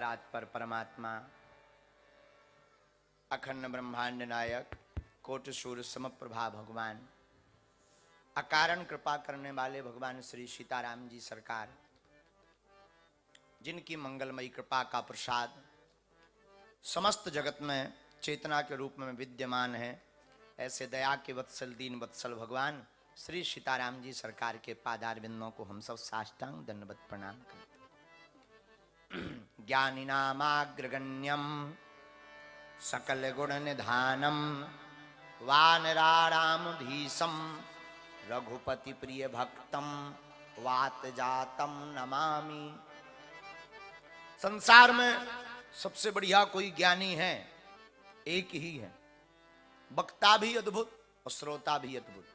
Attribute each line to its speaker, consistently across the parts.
Speaker 1: परात्पर परमात्मा अखंड ब्रह्मांड नायक कोटि सूर्य समप्रभा भगवान अकारण कृपा करने वाले भगवान श्री सीताराम जी सरकार, जिनकी मंगलमयी कृपा का प्रसाद समस्त जगत में चेतना के रूप में विद्यमान है, ऐसे दया के वत्सल दीन वत्सल भगवान श्री सीताराम जी सरकार के पादार बिंदों को हम सब साष्टांग दंडवत प्रणाम करते। ज्ञानिनामाग्रगण्यम सकल गुण निधानम वानराणामधीशम रघुपति प्रिय भक्तम वात जातम नमामि। संसार में सबसे बढ़िया कोई ज्ञानी है, एक ही है, वक्ता भी अद्भुत और श्रोता भी अद्भुत।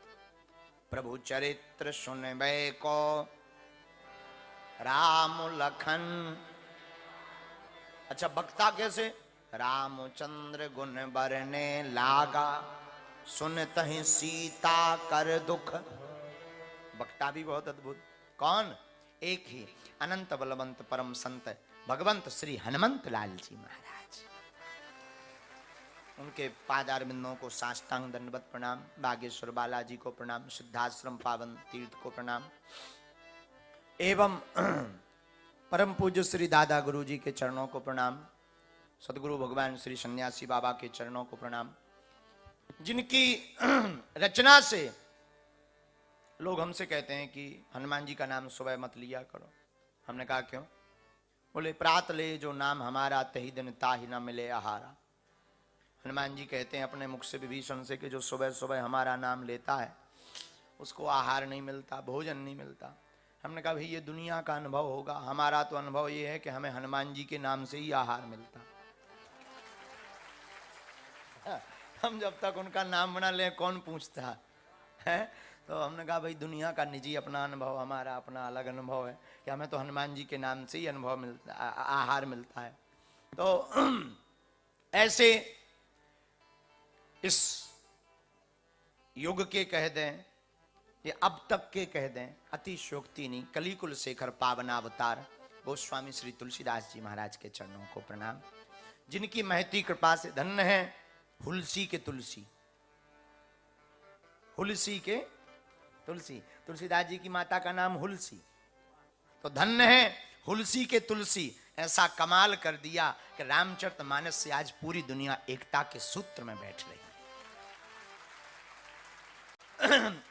Speaker 1: प्रभु चरित्र सुनबे को राम लखन। अच्छा, वक्ता कैसे? रामचंद्र गुण बरने लागा, सुनत ही सीता कर दुख। वक्ता भी बहुत अद्भुत। कौन? एक ही, अनंत बलवंत परम संत भगवंत श्री हनुमंत लाल जी महाराज। उनके पादार बिंदों को साष्टांग दंडवत प्रणाम। बागेश्वर बालाजी को प्रणाम। सिद्धाश्रम पावन तीर्थ को प्रणाम। एवं परम पूज्य श्री दादा गुरु जी के चरणों को प्रणाम। सदगुरु भगवान श्री सन्यासी बाबा के चरणों को प्रणाम, जिनकी रचना से लोग हमसे कहते हैं कि हनुमान जी का नाम सुबह मत लिया करो। हमने कहा क्यों? बोले प्रात ले जो नाम हमारा, तही दिन ताहि न मिले आहारा। हनुमान जी कहते हैं अपने मुख से विभीषण से कि जो सुबह सुबह हमारा नाम लेता है उसको आहार नहीं मिलता, भोजन नहीं मिलता। हमने कहा भाई ये दुनिया का अनुभव होगा, हमारा तो अनुभव ये है कि हमें हनुमान जी के नाम से ही आहार मिलता। हम जब तक उनका नाम बना ले कौन पूछता है? तो हमने कहा भाई दुनिया का निजी अपना अनुभव, हमारा अपना अलग अनुभव है कि हमें तो हनुमान जी के नाम से ही अनुभव मिलता, आहार मिलता है। तो ऐसे इस युग के कह दें, ये अब तक के कह दें, अतिशयोक्ति नहीं, कलिकुल शेखर पावनावतार गोस्वामी श्री तुलसीदास जी महाराज के चरणों को प्रणाम, जिनकी महती कृपा से धन्य है हुलसी के तुलसी। हुलसी के तुलसी, तुलसीदास जी की माता का नाम हुलसी, तो धन्य है हुलसी के तुलसी। ऐसा कमाल कर दिया कि रामचरितमानस से आज पूरी दुनिया एकता के सूत्र में बैठ रही।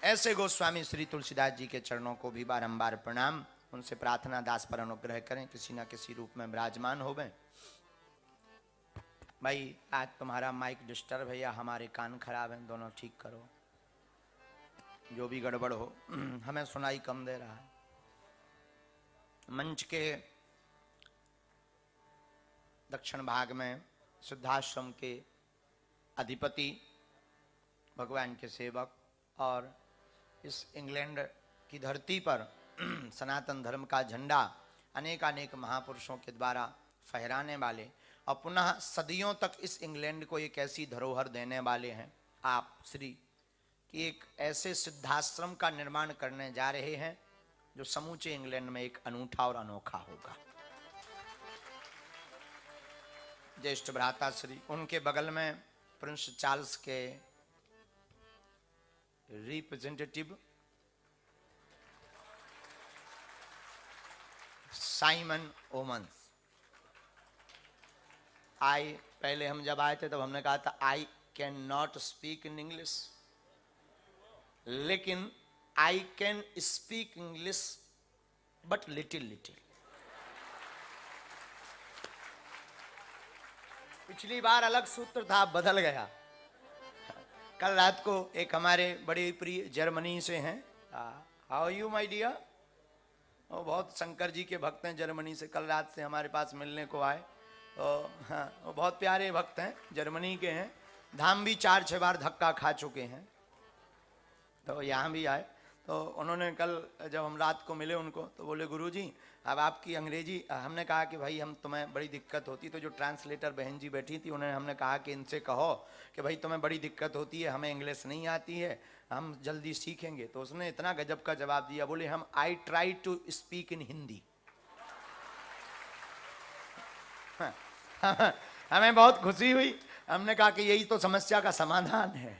Speaker 1: ऐसे गोस्वामी श्री तुलसीदास जी के चरणों को भी बारंबार प्रणाम। उनसे प्रार्थना दास पर अनुग्रह करें, किसी ना किसी रूप में विराजमान हो गए। भाई आज तुम्हारा माइक डिस्टर्ब है या हमारे कान खराब हैं, दोनों ठीक करो। जो भी गड़बड़ हो, हमें सुनाई कम दे रहा है। मंच के दक्षिण भाग में सिद्धाश्रम के अधिपति, भगवान के सेवक और इस इंग्लैंड की धरती पर सनातन धर्म का झंडा अनेक महापुरुषों के द्वारा फहराने वाले और पुनः सदियों तक इस इंग्लैंड को एक ऐसी धरोहर देने वाले हैं आप श्री, कि एक ऐसे सिद्धाश्रम का निर्माण करने जा रहे हैं जो समूचे इंग्लैंड में एक अनूठा और अनोखा होगा। ज्येष्ठ भ्राता श्री, उनके बगल में प्रिंस चार्ल्स के रिप्रेजेंटेटिव साइमन ओमन्स। पहले हम जब आए थे तब हमने कहा था I can not speak in English, लेकिन I can speak English but little. पिछली बार अलग सूत्र था, बदल गया। कल रात को एक हमारे बड़े प्रिय जर्मनी से हैं, हाउ यू माय डियर, वो बहुत शंकर जी के भक्त हैं, जर्मनी से कल रात से हमारे पास मिलने को आए। तो हाँ, वो बहुत प्यारे भक्त हैं, जर्मनी के हैं, धाम भी 4-6 बार धक्का खा चुके हैं, तो यहाँ भी आए। तो उन्होंने कल जब हम रात को मिले उनको तो बोले गुरुजी अब आपकी अंग्रेजी, हमने कहा कि भाई हम तुम्हें बड़ी दिक्कत होती, तो जो ट्रांसलेटर बहन जी बैठी थी उन्होंने हमने कहा कि इनसे कहो कि भाई तुम्हें बड़ी दिक्कत होती है, हमें इंग्लिश नहीं आती है, हम जल्दी सीखेंगे। तो उसने इतना गजब का जवाब दिया, बोले हम I try to speak in Hindi. हमें बहुत खुशी हुई। हमने कहा कि यही तो समस्या का समाधान है।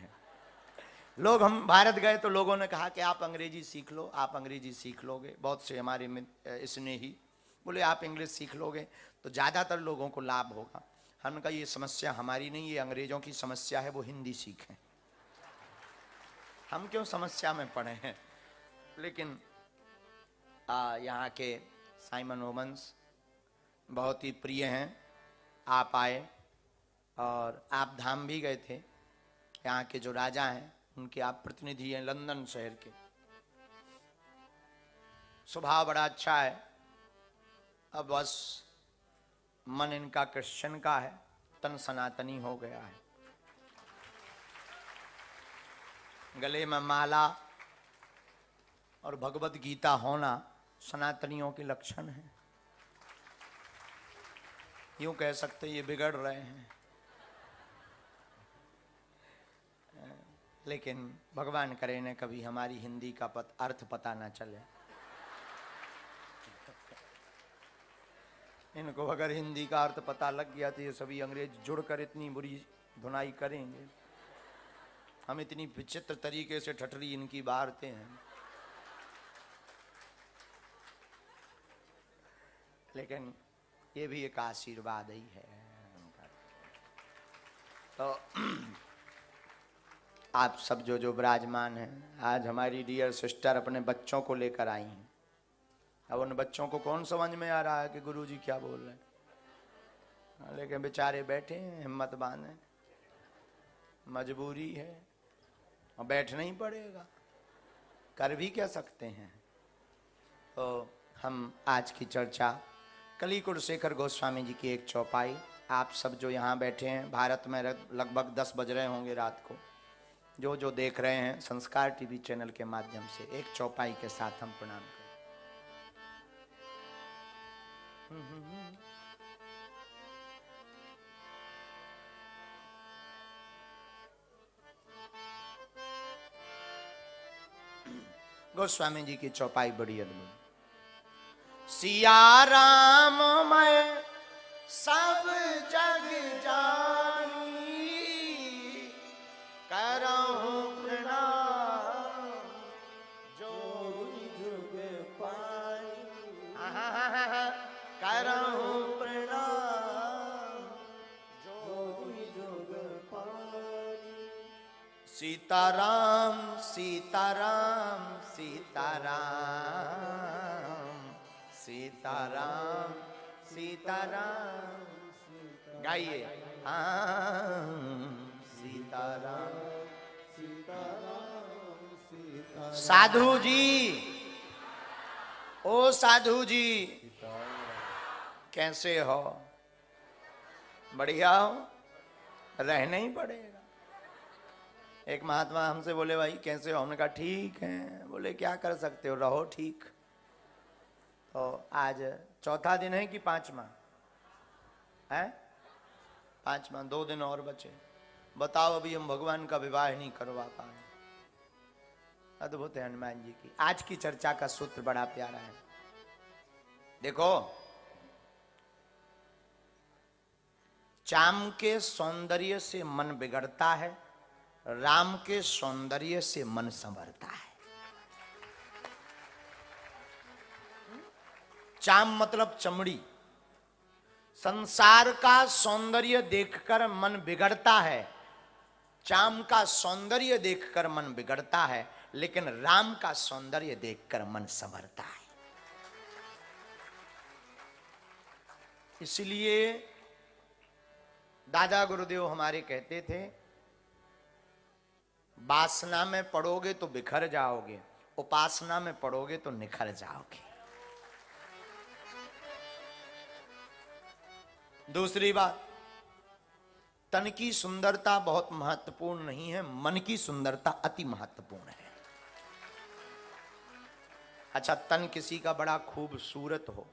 Speaker 1: लोग, हम भारत गए तो लोगों ने कहा कि आप अंग्रेजी सीख लो, आप अंग्रेजी सीख लोगे। बहुत से हमारे स्नेही बोले आप इंग्लिश सीख लोगे तो ज़्यादातर लोगों को लाभ होगा। हमने कहा ये समस्या हमारी नहीं, ये अंग्रेजों की समस्या है, वो हिंदी सीखें, हम क्यों समस्या में पड़े हैं। लेकिन यहाँ के साइमन ओमन्स बहुत ही प्रिय हैं। आप आए और आप धाम भी गए थे। यहाँ के जो राजा हैं उनके आप प्रतिनिधि हैं, लंदन शहर के। स्वभाव बड़ा अच्छा है। अब बस मन इनका क्रिश्चियन का है, तन सनातनी हो गया है। गले में माला और भगवत गीता होना सनातनियों के लक्षण है। यूं कह सकते ये बिगड़ रहे हैं, लेकिन भगवान करे न कभी हमारी हिंदी का अर्थ पता ना चले। इनको अगर हिंदी का अर्थ पता लग गया तो ये सभी अंग्रेज जुड़कर इतनी बुरी धुनाई करेंगे। हम इतनी विचित्र तरीके से ठठरी इनकी बारते हैं, लेकिन ये भी एक आशीर्वाद ही है। तो आप सब जो विराजमान हैं, आज हमारी डियर सिस्टर अपने बच्चों को लेकर आई हैं। अब उन बच्चों को कौन समझ में आ रहा है कि गुरुजी क्या बोल रहे हैं, लेकिन बेचारे बैठे हैं, हिम्मत बांधे, मजबूरी है और बैठना ही पड़ेगा, कर भी क्या सकते हैं। तो हम आज की चर्चा कली कुलशेखर गोस्वामी जी की एक चौपाई, आप सब जो यहाँ बैठे हैं, भारत में लगभग 10 बज रहे होंगे रात को, जो देख रहे हैं संस्कार टीवी चैनल के माध्यम से, एक चौपाई के साथ हम प्रणाम करें। गोस्वामी जी की चौपाई बड़ी अद्भुत। सिया राम मैं सब जग जानी, करहूं प्रणाम जो जुग पानी, करहूं प्रणाम जो जुग पानी। सीताराम सीताराम सीताराम सीताराम सीताराम, गाइए सीताराम सीताराम सीताराम। साधु जी, ओ साधु जी, कैसे हो? बढ़िया हो? रहना ही पड़ेगा। एक महात्मा हमसे बोले भाई कैसे हो? हमने कहा ठीक है। बोले क्या कर सकते हो, रहो ठीक। तो आज चौथा दिन है कि पांचवा है? पांचवा, 2 दिन और बचे। बताओ अभी हम भगवान का विवाह नहीं करवा पाए। अद्भुत है हनुमान जी की। आज की चर्चा का सूत्र बड़ा प्यारा है। देखो, चाम के सौंदर्य से मन बिगड़ता है, राम के सौंदर्य से मन संवरता है। चाम मतलब चमड़ी। संसार का सौंदर्य देखकर मन बिगड़ता है, चाम का सौंदर्य देखकर मन बिगड़ता है, लेकिन राम का सौंदर्य देखकर मन संवरता है। इसलिए दादा गुरुदेव हमारे कहते थे, वासना में पड़ोगे तो बिखर जाओगे, उपासना में पड़ोगे तो निखर जाओगे। दूसरी बात, तन की सुंदरता बहुत महत्वपूर्ण नहीं है, मन की सुंदरता अति महत्वपूर्ण है। अच्छा, तन किसी का बड़ा खूबसूरत हो,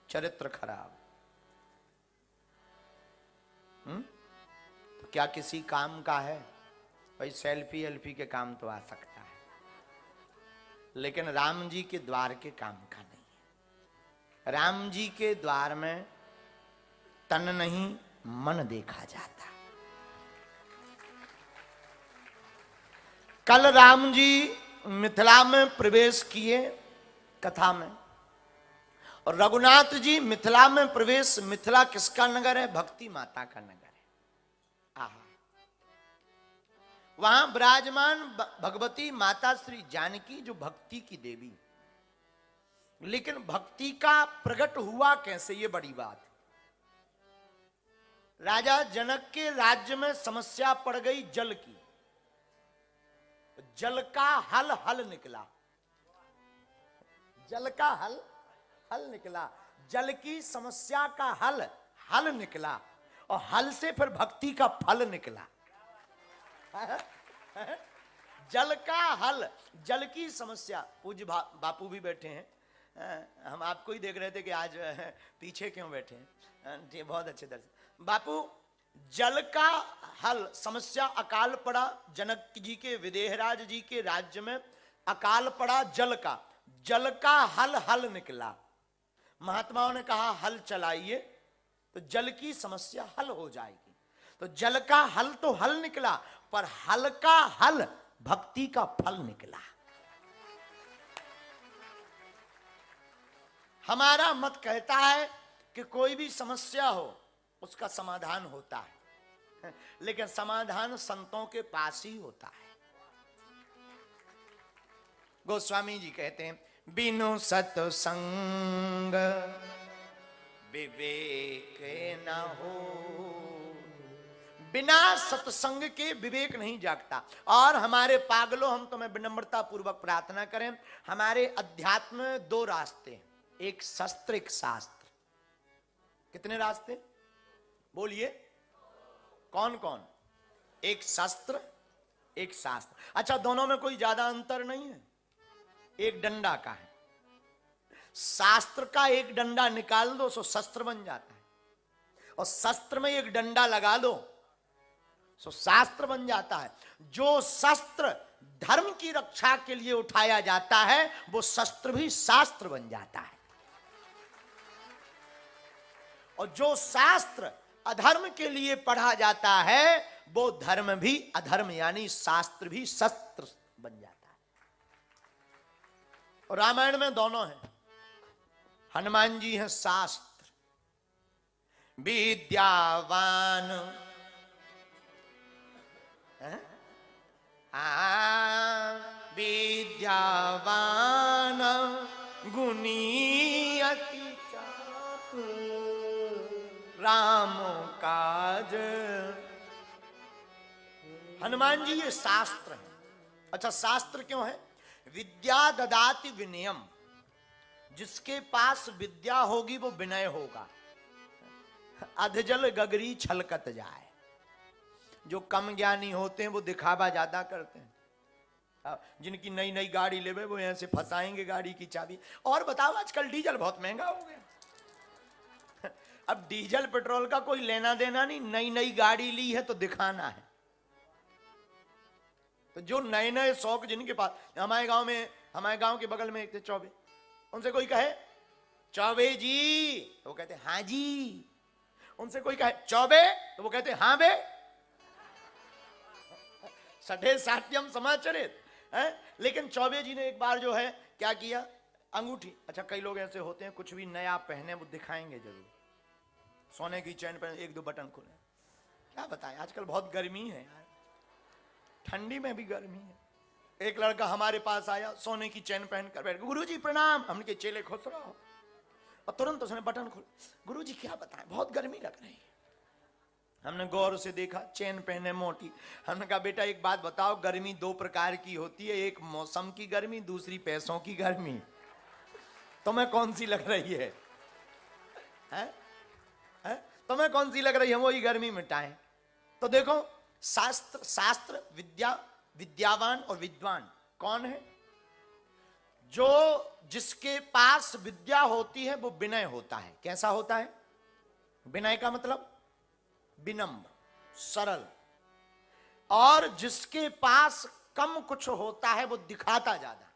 Speaker 1: चरित्र खराब, तो क्या किसी काम का है? भाई सेल्फी एल्फी के काम तो आ सकता है, लेकिन राम जी के द्वार के काम का नहीं है। राम जी के द्वार में तन नहीं मन देखा जाता। कल राम जी मिथिला में प्रवेश किए कथा में, और रघुनाथ जी मिथिला में प्रवेश। मिथिला किसका नगर है? भक्ति माता का नगर है। आहा, वहां विराजमान भगवती माता श्री जानकी जो भक्ति की देवी। लेकिन भक्ति का प्रकट हुआ कैसे, ये बड़ी बात। राजा जनक के राज्य में समस्या पड़ गई जल की। जल का हल हल निकला, जल का हल हल निकला, जल की समस्या का हल हल निकला, और हल से फिर भक्ति का फल निकला। जल का हल, जल की समस्या। पूज्य बापू भी बैठे हैं, हम आपको ही देख रहे थे कि आज पीछे क्यों बैठे हैं, बहुत अच्छे दर्शन। बापू, जल का हल समस्या, अकाल पड़ा जनक जी के, विदेहराज जी के राज्य में अकाल पड़ा जल का। जल का हल हल निकला। महात्माओं ने कहा हल चलाइए तो जल की समस्या हल हो जाएगी। तो जल का हल तो हल निकला, पर हल का हल भक्ति का फल निकला। हमारा मत कहता है कि कोई भी समस्या हो उसका समाधान होता है, लेकिन समाधान संतों के पास ही होता है। गोस्वामी जी कहते हैं, बिनु सत्संग विवेक न हो। बिना सत्संग के विवेक नहीं जागता। और हमारे पागलों, हम तुम्हें विनम्रता पूर्वक प्रार्थना करें, हमारे अध्यात्म में दो रास्ते हैं, एक शस्त्र एक शास्त्र। कितने रास्ते बोलिए? कौन कौन? एक शस्त्र एक शास्त्र। अच्छा, दोनों में कोई ज्यादा अंतर नहीं है, एक डंडा का है। शास्त्र का एक डंडा निकाल दो सो शस्त्र बन जाता है, और शस्त्र में एक डंडा लगा दो सो शास्त्र बन जाता है। जो शस्त्र धर्म की रक्षा के लिए उठाया जाता है, वो शस्त्र भी शास्त्र बन जाता है। और जो शास्त्र अधर्म के लिए पढ़ा जाता है, वो धर्म भी अधर्म यानी शास्त्र भी शस्त्र बन जाता है। और रामायण में दोनों हैं। हनुमान जी हैं शास्त्र, विद्यावान विद्यावान गुणी अति चातुर राम काज। हनुमान जी ये शास्त्र है। अच्छा, शास्त्र क्यों है? विद्या ददाति विनयम। जिसके पास विद्या होगी वो विनय होगा। अधजल गगरी छलकत जाए। जो कम ज्ञानी होते हैं वो दिखावा ज्यादा करते हैं। जिनकी नई नई गाड़ी लेवे वो यहां से फंसाएंगे गाड़ी की चाबी। और बताओ, आजकल डीजल बहुत महंगा हो गया। अब डीजल पेट्रोल का कोई लेना देना नहीं, नई नई गाड़ी ली है तो दिखाना है। तो जो नए नए शौक जिनके पास, हमारे गांव के बगल में एक थे चौबे, उनसे कोई कहे चौबे जी तो वो कहते हाँ जी। उनसे कोई कहे चौबे तो वो कहते हाँ बे। सठे साठ्यम समाचरित है। लेकिन चौबे जी ने एक बार जो है क्या किया, अंगूठी। अच्छा, कई लोग ऐसे होते हैं कुछ भी नया पहने वो दिखाएंगे जरूर। सोने की चैन पहने, एक दो बटन खुले। क्या बताएं, आजकल बहुत गर्मी है यार, ठंडी में भी गर्मी है। एक लड़का हमारे पास आया, सोने की चैन पहनकर बैठ गया। गुरुजी प्रणाम। हमने चेले खुश रहो। और तुरंत उसने बटन खोल। गुरुजी क्या बताएं, बहुत गर्मी लग रही है। हमने गौर से देखा, चैन पहने मोटी। हमने कहा बेटा एक बात बताओ, गर्मी दो प्रकार की होती है, एक मौसम की गर्मी, दूसरी पैसों की गर्मी। तुम्हें कौन सी लग रही है? तुम्हें कौन सी लग रही है? हम वही गर्मी मिटाएं। तो देखो, शास्त्र विद्या, विद्यावान और विद्वान कौन है? जो जिसके पास विद्या होती है वो विनय होता है। कैसा होता है? विनय का मतलब विनम्र, सरल। और जिसके पास कम कुछ होता है वो दिखाता ज्यादा।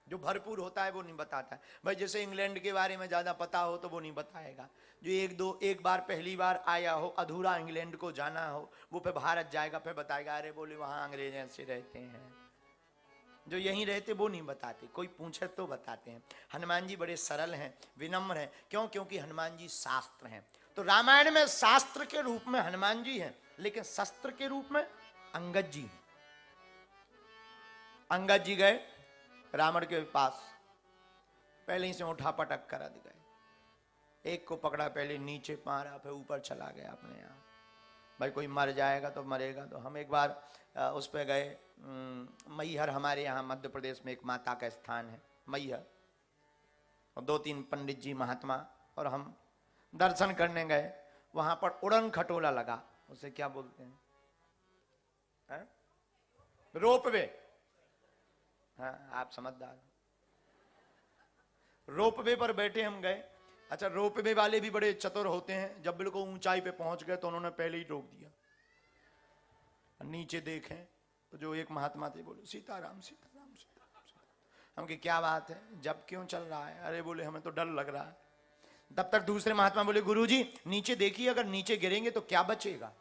Speaker 1: जो भरपूर होता है वो नहीं बताता है। भाई जैसे इंग्लैंड के बारे में ज्यादा पता हो तो वो नहीं बताएगा। जो एक बार पहली बार आया हो, अधूरा इंग्लैंड को जाना हो, वो फिर भारत जाएगा, फिर बताएगा अरे बोले वहां अंग्रेज ऐसे रहते हैं। जो यहीं रहते वो नहीं बताते, कोई पूछे तो बताते हैं। हनुमान जी बड़े सरल हैं, विनम्र हैं। क्यों? क्योंकि हनुमान जी शास्त्र हैं। तो रामायण में शास्त्र के रूप में हनुमान जी हैं, लेकिन शस्त्र के रूप में अंगद जी हैं। अंगद जी गए रावण के पास, पहले ही से उठा पटक कर गए। एक को पकड़ा, पहले नीचे मारा, फिर ऊपर चला गया अपने यहाँ। भाई कोई मर जाएगा तो मरेगा। तो हम एक बार उस पर गए, मैहर, हमारे यहाँ मध्य प्रदेश में एक माता का स्थान है मैहर, और 2-3 पंडित जी महात्मा और हम दर्शन करने गए। वहां पर उड़न खटोला लगा, उसे क्या बोलते हैं? रोपवे। हाँ, आप समझदार। रोपवे पर बैठे हम गए। अच्छा, रोपवे वाले भी बड़े चतुर होते हैं। जब बिल्कुल ऊंचाई पे पहुंच गए तो उन्होंने पहले ही रोक दिया। नीचे देखें तो जो एक महात्मा थे बोले सीताराम सीताराम सीताराम। हम कि क्या बात है, जब क्यों चल रहा है? अरे बोले हमें तो डर लग रहा है। तब तक दूसरे महात्मा बोले गुरुजी नीचे देखिए, अगर नीचे गिरेंगे तो क्या बचेगा?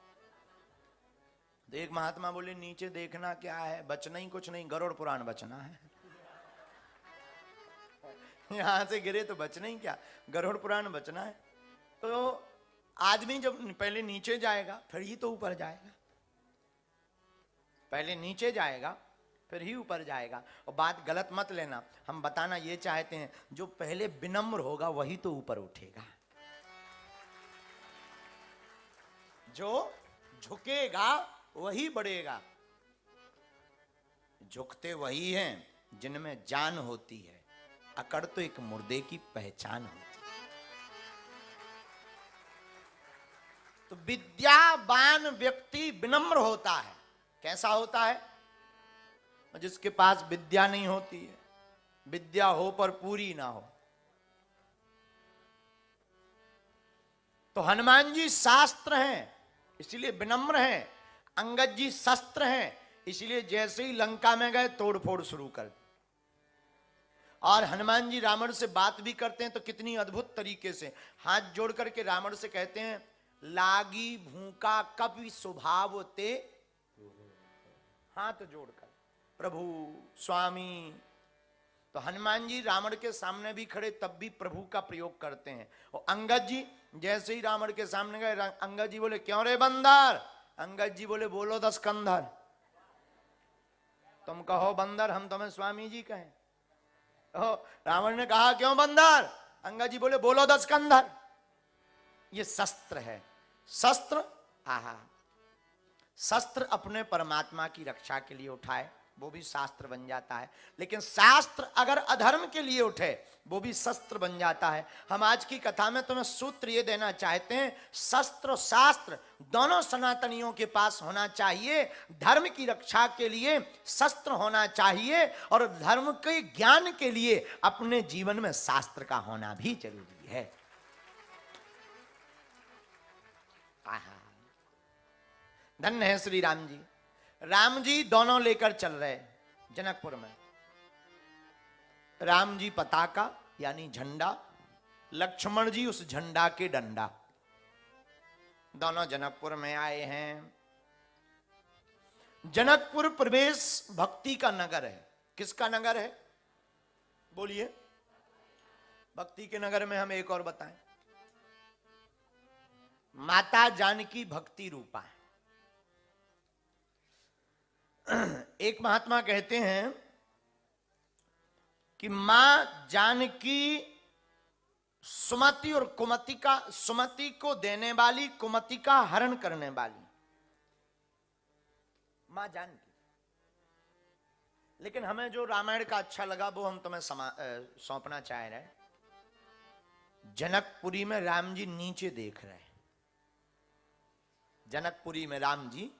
Speaker 1: तो एक महात्मा बोले नीचे देखना क्या है, बचना ही कुछ नहीं, गरुड़ पुराण बचना है। यहां से गिरे तो बचना ही क्या, गरुड़ पुराण बचना है। तो आदमी जब पहले नीचे जाएगा फिर ही तो ऊपर जाएगा, पहले नीचे जाएगा फिर ही ऊपर जाएगा। और बात गलत मत लेना, हम बताना ये चाहते हैं जो पहले विनम्र होगा वही तो ऊपर उठेगा। जो झुकेगा वही बढ़ेगा। झुकते वही हैं जिनमें जान होती है, अकड़ तो एक मुर्दे की पहचान होती है। तो विद्यावान व्यक्ति विनम्र होता है। कैसा होता है? जिसके पास विद्या नहीं होती है, विद्या हो पर पूरी ना हो। तो हनुमान जी शास्त्र हैं इसलिए विनम्र हैं, अंगद जी शस्त्र हैं इसलिए जैसे ही लंका में गए तोड़फोड़ शुरू कर दी। और हनुमान जी रावण से बात भी करते हैं तो कितनी अद्भुत तरीके से हाथ जोड़ करके रावण से कहते हैं लागी भूखा कपि स्वभाव ते, हाथ जोड़कर प्रभु स्वामी। तो हनुमान जी रावण के सामने भी खड़े तब भी प्रभु का प्रयोग करते हैं। और अंगद जी जैसे ही रावण के सामने गए, अंगद जी बोले क्यों रे बंदर? अंगद जी बोले बोलो 10 कंधर। तुम कहो बंदर, हम तुम्हें स्वामी जी कहें। रावण ने कहा क्यों बंदर? अंगद जी बोले बोलो 10 कंधर। ये शस्त्र है। शस्त्र, आहा, शस्त्र अपने परमात्मा की रक्षा के लिए उठाए वो भी शास्त्र बन जाता है, लेकिन शास्त्र अगर अधर्म के लिए उठे वो भी शस्त्र बन जाता है। हम आज की कथा में तुम्हें सूत्र ये देना चाहते हैं, शस्त्र और शास्त्र दोनों सनातनियों के पास होना चाहिए। धर्म की रक्षा के लिए शस्त्र होना चाहिए और धर्म के ज्ञान के लिए अपने जीवन में शास्त्र का होना भी जरूरी है। धन्य है श्री राम जी। राम जी दोनों लेकर चल रहे जनकपुर में। राम जी पताका यानी झंडा, लक्ष्मण जी उस झंडा के डंडा। दोनों जनकपुर में आए हैं। जनकपुर प्रवेश भक्ति का नगर है। किसका नगर है? बोलिए। भक्ति के नगर में हम एक और बताएं, माता जानकी भक्ति रूपा है। एक महात्मा कहते हैं कि मां जानकी सुमति और कुमति का, सुमति को देने वाली, कुमति का हरण करने वाली मां जानकी। लेकिन हमें जो रामायण का अच्छा लगा वो हम तुम्हें सौंपना चाह रहे हैं। जनकपुरी में राम जी नीचे देख रहे हैं। जनकपुरी में राम जी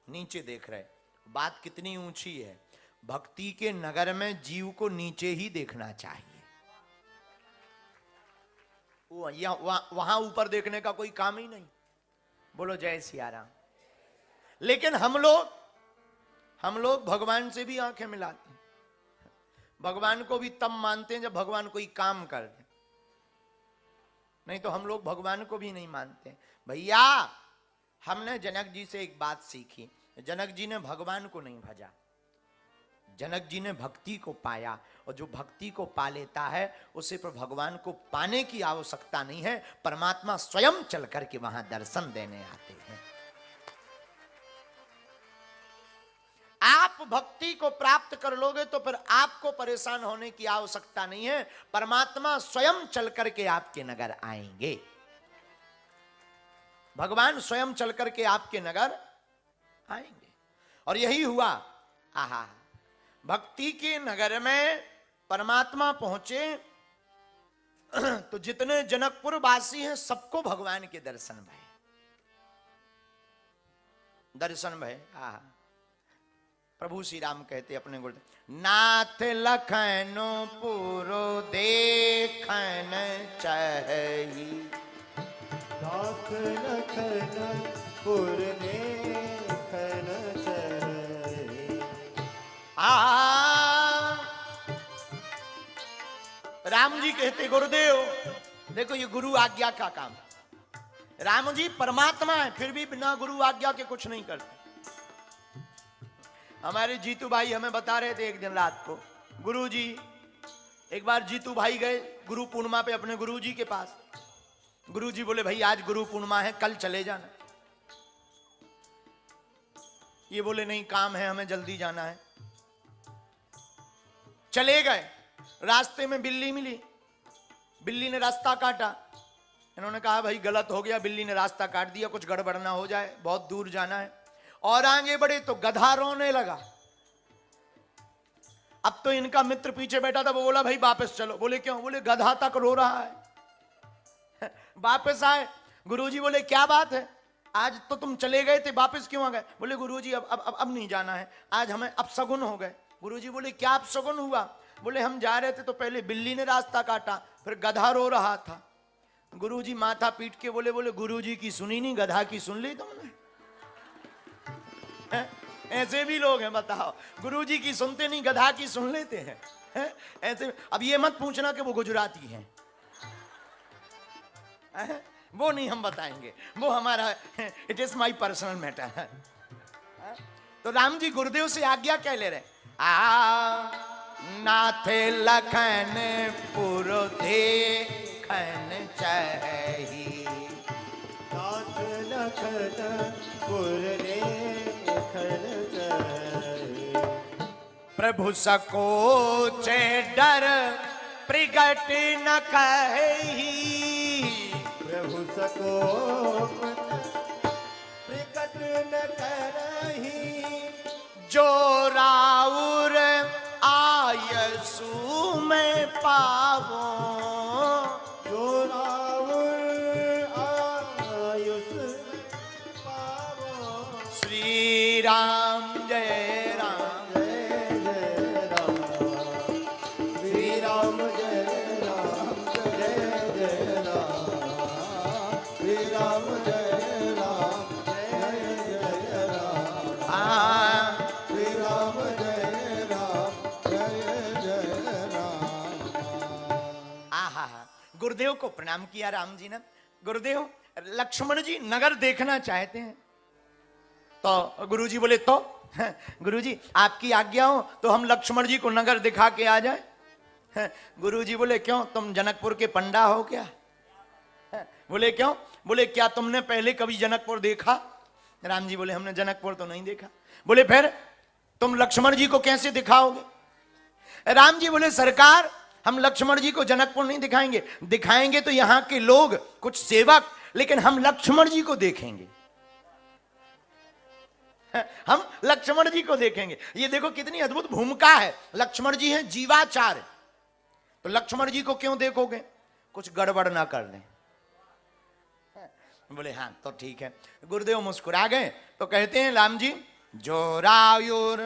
Speaker 1: नीचे देख रहे हैं। बात कितनी ऊंची है। भक्ति के नगर में जीव को नीचे ही देखना चाहिए। वहां ऊपर देखने का कोई काम ही नहीं। बोलो जय सिया राम। लेकिन हम लोग भगवान से भी आंखें मिलाते हैं। भगवान को भी तब मानते हैं जब भगवान कोई काम कर दे, नहीं तो हम लोग भगवान को भी नहीं मानते। भैया हमने जनक जी से एक बात सीखी, जनक जी ने भगवान को नहीं भजा, जनक जी ने भक्ति को पाया, और जो भक्ति को पा लेता है उसे पर भगवान को पाने की आवश्यकता नहीं है, परमात्मा स्वयं चल करके वहां दर्शन देने आते हैं। आप भक्ति को प्राप्त कर लोगे तो फिर आपको परेशान होने की आवश्यकता नहीं है, परमात्मा स्वयं चल करके आपके नगर आएंगे, भगवान स्वयं चल करके आपके नगर आएंगे। और यही हुआ। आहा, भक्ति के नगर में परमात्मा पहुंचे तो जितने जनकपुर वासी हैं सबको भगवान के दर्शन भय, दर्शन भय। आहा, प्रभु श्री राम कहते अपने गुरुदेव, नाथ लखनो पुरो देखन चाही,
Speaker 2: नाथ लखन पुर देखन चाही।
Speaker 1: राम जी कहते गुरुदेव देखो ये गुरु आज्ञा का काम, राम जी परमात्मा है फिर भी बिना गुरु आज्ञा के कुछ नहीं करते। हमारे जीतू भाई हमें बता रहे थे एक दिन रात को, गुरु जी एक बार जीतू भाई गए गुरु पूर्णिमा पे अपने गुरु जी के पास, गुरु जी बोले भाई आज गुरु पूर्णिमा है कल चले जाना, ये बोले नहीं काम है हमें जल्दी जाना है। चले गए, रास्ते में बिल्ली मिली, बिल्ली ने रास्ता काटा, इन्होंने कहा भाई गलत हो गया, बिल्ली ने रास्ता काट दिया, कुछ गड़बड़ ना हो जाए, बहुत दूर जाना है। और आगे बढ़े तो गधा रोने लगा। अब तो इनका मित्र पीछे बैठा था, वो बोला भाई वापस चलो, बोले क्यों, बोले गधा तक रो रहा है। वापस आए, गुरुजी बोले क्या बात है, आज तो तुम चले गए थे वापस क्यों आ गए, बोले गुरुजी अब नहीं जाना है, आज हमें अपशगुन हो गए। गुरुजी बोले क्या अपशगुन हुआ, बोले हम जा रहे थे तो पहले बिल्ली ने रास्ता काटा, फिर गधा रो रहा था। गुरुजी माथा पीट के बोले गुरुजी की सुनी नहीं, गधा की सुन ली तुमने। ऐसे भी लोग हैं बताओ, गुरुजी की सुनते नहीं गधा की सुन लेते हैं। ऐसे अब ये मत पूछना कि वो गुजराती हैं, वो नहीं हम बताएंगे, वो हमारा it is my personal matter. तो राम जी गुरुदेव से आज्ञा क्या ले रहे, नाथे लखन पुरो देखन चाही,
Speaker 2: नाथ लखन पुर देखन चाही।
Speaker 1: प्रभु सकोच डर प्रगट न कही,
Speaker 2: प्रभु सको प्रकट न करही,
Speaker 1: जो राउर आयसु में पावो,
Speaker 2: जो रावण आयुष पावो।
Speaker 1: श्री राम जय राम,
Speaker 2: जय जय राम, श्री राम जय राम, जय जय राम, श्री राम जय राम, जय जय राम, श्री राम जय राम, जय जय राम।
Speaker 1: आहा, गुरुदेव को प्रणाम किया राम जी ने। गुरुदेव लक्ष्मण जी नगर देखना चाहते हैं, तो गुरुजी बोले तो गुरुजी आपकी आज्ञा हो तो हम लक्ष्मण जी को नगर दिखा के आ जाए। गुरुजी बोले क्यों, तुम जनकपुर के पंडा हो क्या? बोले क्यों, बोले क्या तुमने पहले कभी जनकपुर देखा? राम जी बोले हमने जनकपुर तो नहीं देखा। बोले फिर तुम लक्ष्मण जी को कैसे दिखाओगे? राम जी बोले सरकार हम लक्ष्मण जी को जनकपुर नहीं दिखाएंगे, दिखाएंगे तो यहां के लोग कुछ सेवक, लेकिन हम लक्ष्मण जी को देखेंगे, हम लक्ष्मण जी को देखेंगे। ये देखो कितनी अद्भुत भूमिका है। लक्ष्मण जी हैं जीवाचार्य, तो लक्ष्मण जी को क्यों देखोगे, कुछ गड़बड़ ना कर दें। बोले हाँ तो ठीक है। गुरुदेव मुस्कुरा गए तो कहते हैं राम जी जो रायुर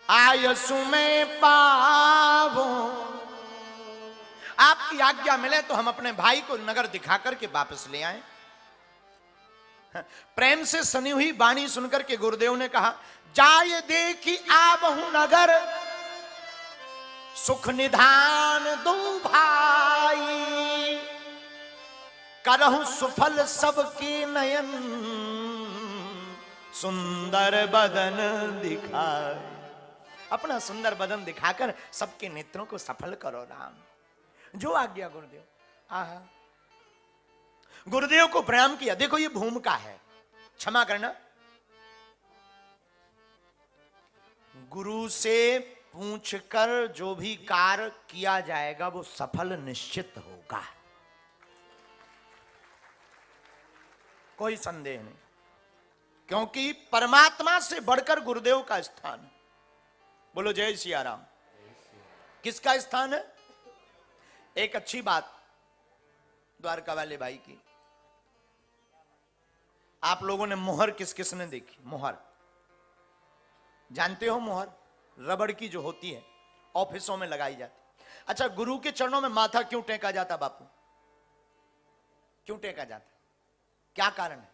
Speaker 1: आयसु में पावो, आपकी आज्ञा मिले तो हम अपने भाई को नगर दिखा करके वापस ले आए। प्रेम से सनी हुई वाणी सुनकर के गुरुदेव ने कहा जाय देखी आबहु नगर, सुख निधान दो भाई, करहु सुफल सबके नयन, सुंदर बदन दिखाए। अपना सुंदर बदन दिखाकर सबके नेत्रों को सफल करो राम। जो आज्ञा गुरुदेव। आहा, गुरुदेव को प्रणाम किया। देखो ये भूमिका है, क्षमा करना। गुरु से पूछकर जो भी कार्य किया जाएगा वो सफल निश्चित होगा, कोई संदेह नहीं। क्योंकि परमात्मा से बढ़कर गुरुदेव का स्थान। बोलो जय सिया राम। किसका स्थान है? एक अच्छी बात द्वारका वाले भाई की, आप लोगों ने मोहर किस किस ने देखी? मोहर जानते हो? मोहर रबड़ की जो होती है, ऑफिसों में लगाई जाती। अच्छा, गुरु के चरणों में माथा क्यों टेका जाता बापू? क्यों टेका जाता? क्या कारण है?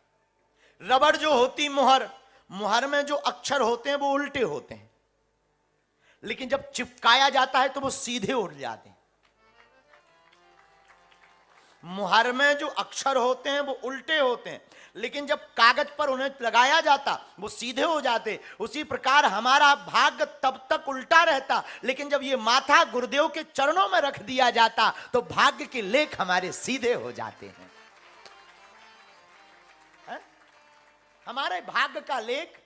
Speaker 1: रबड़ जो होती मोहर, मोहर में जो अक्षर होते हैं वो उल्टे होते हैं, लेकिन जब चिपकाया जाता है तो वो सीधे उड़ जाते हैं। मुहर में जो अक्षर होते हैं वो उल्टे होते हैं, लेकिन जब कागज पर उन्हें लगाया जाता वो सीधे हो जाते। उसी प्रकार हमारा भाग्य तब तक उल्टा रहता, लेकिन जब ये माथा गुरुदेव के चरणों में रख दिया जाता तो भाग्य के लेख हमारे सीधे हो जाते हैं। हमारे भाग्य का लेख।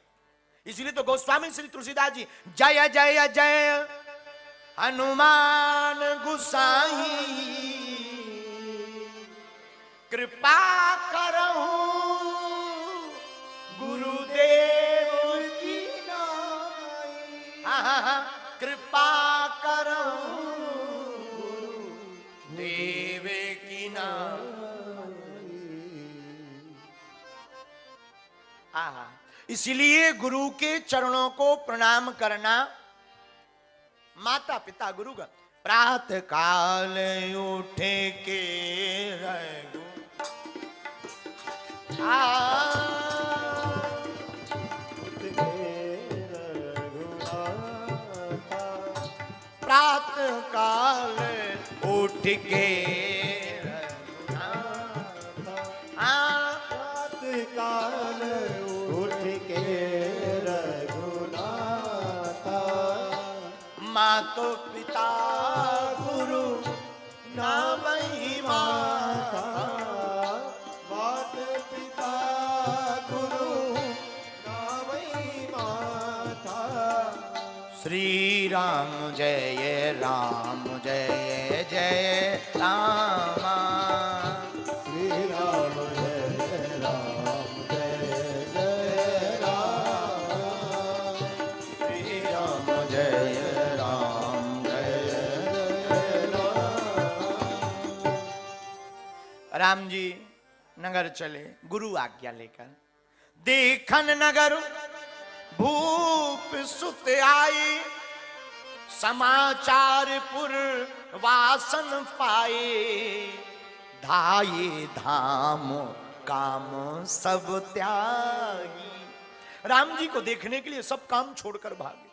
Speaker 1: इसलिए तो गोस्वामी श्री तुलसीदास जी जय जय जय हनुमान गुसाई, कृपा करहूं गुरुदेव की नाई। हाँ, कृपा करहूं गुरुदेव की नाई। इसलिए गुरु के चरणों को प्रणाम करना, माता पिता गुरु का। प्रातः काल उठे के रघु प्रातः काल उठ के
Speaker 2: काल उठ के रघुनाथा,
Speaker 1: मातो पिता गुरु नामहि माता,
Speaker 2: मात पिता गुरु नामहि माता।
Speaker 1: श्री राम जय राम जय जय राम,
Speaker 2: श्री राम जय राम जय जय राम,
Speaker 1: श्री राम जय राम जय
Speaker 2: राम।
Speaker 1: राम जी नगर चले गुरु आज्ञा लेकर। देखन नगर भूप सुत आए, समाचार पुर वासन पाए, धाये धाम काम सब त्यागी। राम जी को देखने के लिए सब काम छोड़कर भागे।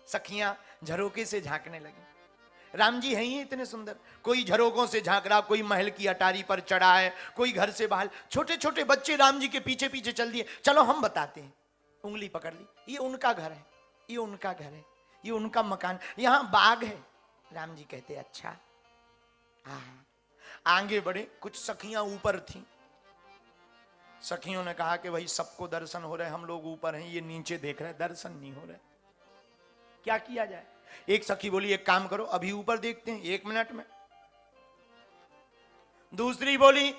Speaker 1: सखियां झरोके से झांकने लगी। राम जी हैं ही इतने सुंदर, कोई झरोकों से झांक रहा, कोई महल की अटारी पर चढ़ा है, कोई घर से बाहर। छोटे छोटे बच्चे राम जी के पीछे पीछे चल दिए। चलो हम बताते हैं, उंगली पकड़ ली, ये उनका घर है, ये उनका घर है, ये उनका मकान, यहां बाग है। राम जी कहते अच्छा। आगे बढ़े, कुछ सखियां ऊपर थीं। सखियों ने कहा कि भाई सबको दर्शन हो रहे, हम लोग ऊपर हैं, ये नीचे देख रहे, दर्शन नहीं हो रहे, क्या किया जाए। एक सखी बोली एक काम करो, अभी ऊपर देखते हैं 1 मिनट में। दूसरी बोली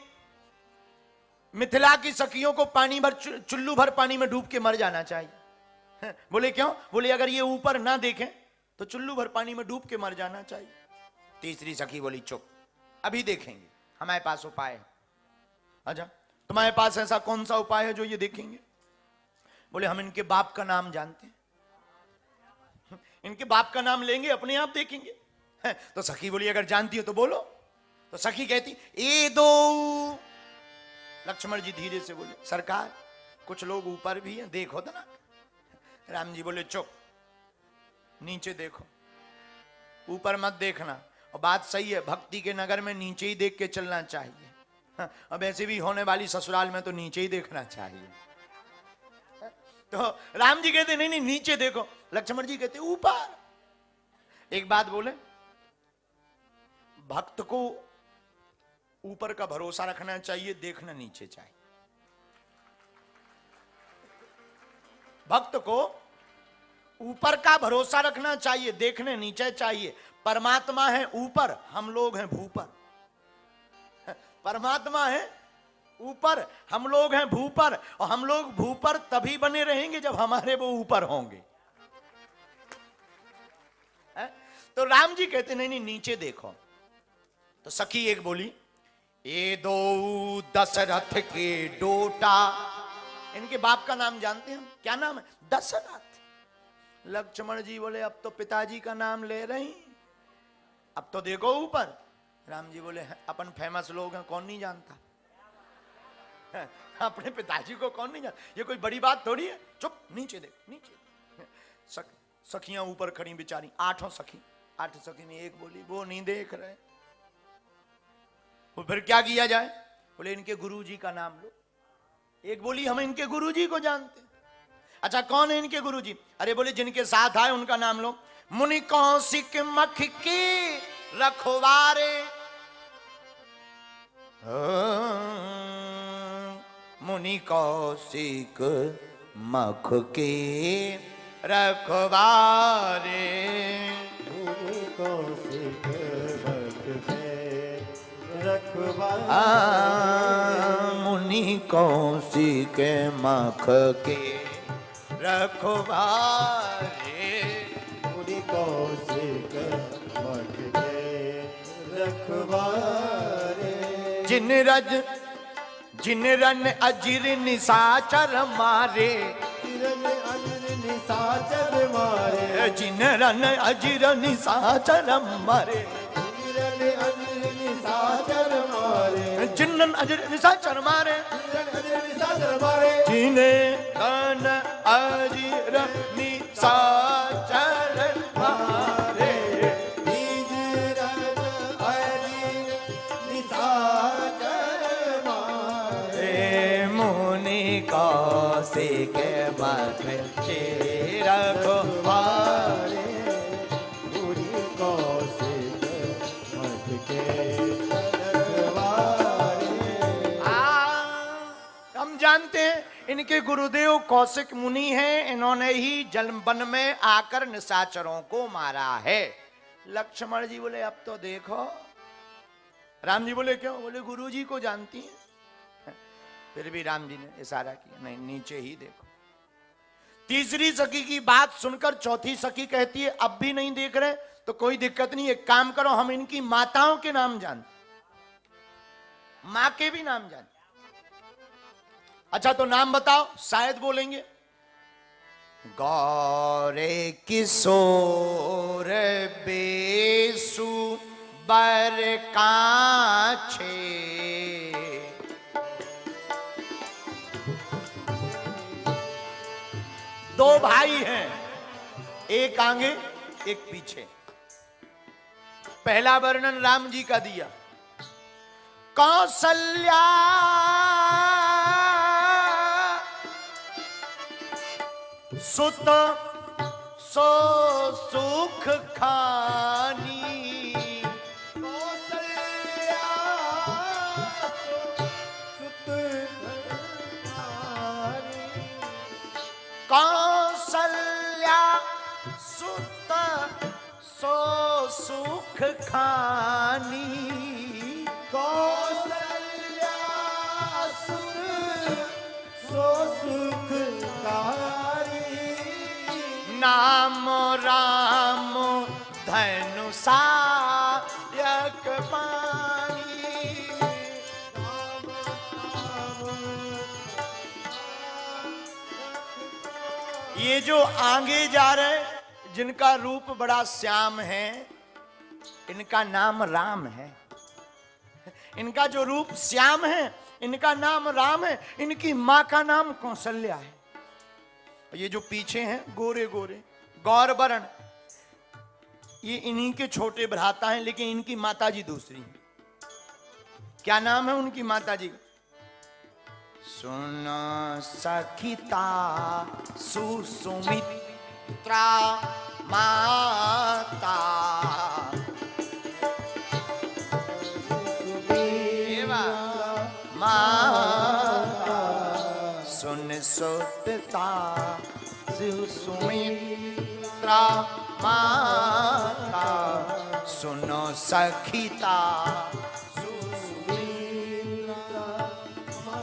Speaker 1: मिथिला की सखियों को पानी भर, चुल्लू भर पानी में डूब के मर जाना चाहिए। बोले क्यों? बोले अगर ये ऊपर ना देखें तो चुल्लू भर पानी में डूब के मर जाना चाहिए। तीसरी सखी बोली चुप, अभी देखेंगे, हमारे पास उपाय है। अच्छा, तुम्हारे पास ऐसा कौन सा उपाय है जो ये देखेंगे? बोले हम इनके बाप का नाम जानते हैं, इनके बाप का नाम लेंगे अपने आप देखेंगे। तो सखी बोली अगर जानती हो तो बोलो। तो सखी कहती ए दो। लक्ष्मण जी धीरे से बोले सरकार कुछ लोग ऊपर भी हैं, देखो तो ना। राम जी बोले चुप, नीचे देखो। ऊपर मत देखना। और बात सही है, भक्ति के नगर में नीचे ही देख के चलना चाहिए। हाँ, अब ऐसे भी होने वाली ससुराल में तो नीचे ही देखना चाहिए। तो राम जी कहते नहीं नहीं नीचे देखो, लक्ष्मण जी कहते ऊपर। एक बात बोले, भक्त को ऊपर का भरोसा रखना चाहिए, देखना नीचे चाहिए। भक्त को ऊपर का भरोसा रखना चाहिए, देखने नीचे चाहिए। परमात्मा है ऊपर, हम लोग हैं भूपर। परमात्मा है ऊपर, हम लोग हैं भूपर। और हम लोग भूपर तभी बने रहेंगे जब हमारे वो ऊपर होंगे। तो राम जी कहते नहीं नहीं नीचे देखो। तो सखी एक बोली, ये दो दशरथ के डोटा। इनके बाप का नाम जानते हैं हम, क्या नाम है? दशरथ। लक्ष्मण जी बोले अब तो पिताजी का नाम ले रही, अब तो देखो ऊपर। राम जी बोले अपन फेमस लोग हैं, कौन नहीं जानता? अपने पिताजी को कौन नहीं जानता? ये कोई बड़ी बात थोड़ी है। चुप, नीचे देख, नीचे। सखियां ऊपर खड़ी बेचारी, 8 सखी। 8 सखी में एक बोली वो नहीं देख रहे। वो फिर क्या किया जाए? बोले इनके गुरुजी का नाम लो। एक बोली हम इनके गुरुजी को जानते। अच्छा कौन है इनके गुरुजी? अरे बोले जिनके साथ आए उनका नाम लो। मुनि कौशिक मख के रखवारे, मुनि कौशिक मख के रखवारे,
Speaker 2: मुनि कौशिक मख के रखवारे,
Speaker 1: मुनि कौशिक मख के रखवारे,
Speaker 2: मुनि कौशिक मख के रखवारे, जिन रन अजिर निशाचर मारे, किरण अजर निशाचर मारे,
Speaker 1: जिन रन अजिर निशाचर मारे,
Speaker 2: किरण अजर निशाचर मारे,
Speaker 1: जिन रन अजिर निशाचर मारे,
Speaker 2: किरण अजर निशाचर मारे,
Speaker 1: जिन्हें रन अजिर निशाचर मारे, कौशिक मख के रखवारे,
Speaker 2: मुनि कौशिक मख के रखवारे।
Speaker 1: हम जानते हैं इनके गुरुदेव कौशिक मुनि हैं। इन्होंने ही जन्म वन में आकर निशाचरों को मारा है। लक्ष्मण जी बोले अब तो देखो। राम जी बोले क्यों? बोले गुरुजी को जानती हैं। फिर भी राम जी ने इशारा किया नहीं नीचे ही देखो। तीसरी सखी की बात सुनकर चौथी सखी कहती है अब भी नहीं देख रहे तो कोई दिक्कत नहीं, एक काम करो हम इनकी माताओं के नाम जानते, मां के भी नाम जानते। अच्छा तो नाम बताओ, शायद बोलेंगे गौरे किशोर बेसु बर काछे, दो भाई हैं, एक आगे एक पीछे। पहला वर्णन राम जी का दिया, कौशल्या सुत सो सुख खानी,
Speaker 2: कौशल्या सुत खानी,
Speaker 1: कौशल्या सुत सो सुख खानी,
Speaker 2: कौशल्या सुत सो सुख कारी,
Speaker 1: नाम राम धनु सायक पानी। ये जो आगे जा रहे जिनका रूप बड़ा श्याम है, इनका नाम राम है। इनका जो रूप श्याम है इनका नाम राम है। इनकी मां का नाम कौशल्या है। ये जो पीछे हैं गोरे गोरे गौर वर्ण, ये इन्हीं के छोटे भ्राता हैं, लेकिन इनकी माता जी दूसरी हैं। क्या नाम है उनकी माता जी? सुन सखिता सुसुमित्रा माता, माता सुन सुतता सुमित्रा माता, सुनो सखिता।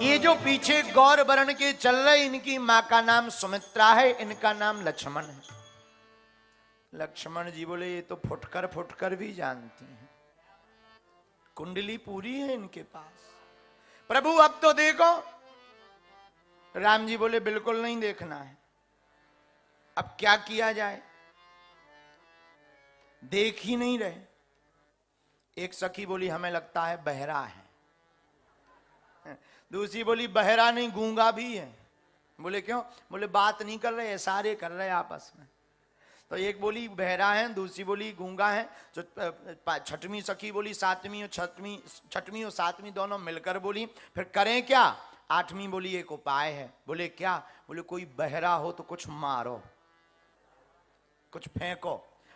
Speaker 1: ये जो पीछे गौर वर्ण के चल रहे, इनकी माँ का नाम सुमित्रा है, इनका नाम लक्ष्मण है। लक्ष्मण जी बोले ये तो फुटकर फुटकर भी जानती हैं, कुंडली पूरी है इनके पास। प्रभु अब तो देखो। राम जी बोले बिल्कुल नहीं देखना है, अब क्या किया जाए, देख ही नहीं रहे। एक सखी बोली हमें लगता है बहरा है, दूसरी बोली बहरा नहीं गूंगा भी है। बोले क्यों? बोले बात नहीं कर रहे, इशारे कर रहे आपस में। तो एक बोली बहरा है, दूसरी बोली गूंगा है। जो छठवीं सखी बोली छठवीं और सातवीं दोनों मिलकर बोली फिर करें क्या? आठवीं बोली एक उपाय है। बोले क्या? बोले कोई बहरा हो तो कुछ मारो, कुछ फेंको,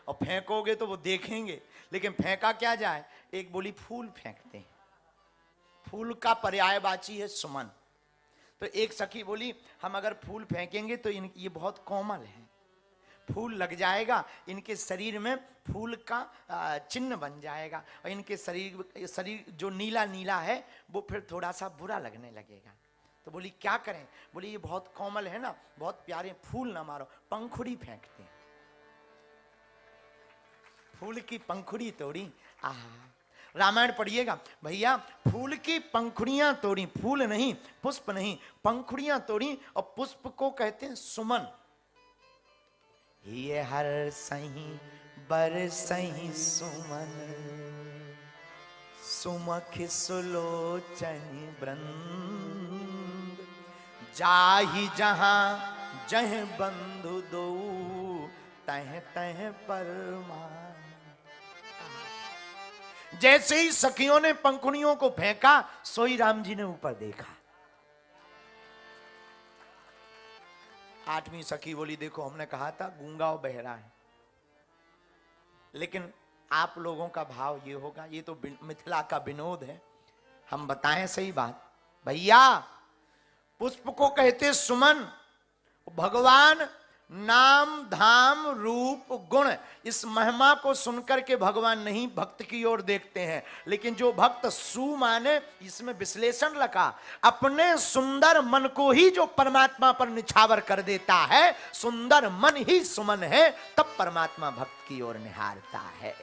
Speaker 1: और फेंकोगे तो वो देखेंगे, लेकिन फेंका क्या जाए? एक बोली फूल फेंकते हैं, फूल का पर्यायवाची है सुमन। तो एक सखी बोली हम अगर फूल फेंकेंगे तो ये बहुत कोमल है, फूल लग जाएगा, इनके शरीर में फूल का चिन्ह बन जाएगा, और इनके शरीर जो नीला नीला है वो फिर थोड़ा सा बुरा लगने लगेगा। तो बोली क्या करें? बोली ये बहुत कोमल है ना, बहुत प्यारे, फूल ना मारो, पंखुड़ी फेंकते हैं। फूल की पंखुड़ी तोड़ी, आहा, रामायण पढ़िएगा भैया। फूल की पंखुड़ियां तोड़ी, फूल नहीं, पुष्प नहीं, पंखुड़ियां तोड़ी, और पुष्प को कहते हैं सुमन। ये हर सही बर सही सुमन, सुमख सुलोचन वृंद, जाहि जहां जह बंधु दो, तह तह परमान। जैसे ही सखियों ने पंखुड़ियों को फेंका, सोई राम जी ने ऊपर देखा। आठवीं सखी बोली देखो हमने कहा था गूंगा और बहरा है, लेकिन आप लोगों का भाव ये होगा, ये तो मिथिला का विनोद है, हम बताएं सही बात। भैया पुष्प को कहते सुमन, भगवान नाम धाम रूप गुण, इस महिमा को सुनकर के भगवान नहीं भक्त की ओर देखते हैं, लेकिन जो भक्त सु माने, इसमें विश्लेषण लगा, अपने सुंदर मन को ही जो परमात्मा पर निछावर कर देता है, सुंदर मन ही सुमन है, तब परमात्मा भक्त की ओर निहारता है।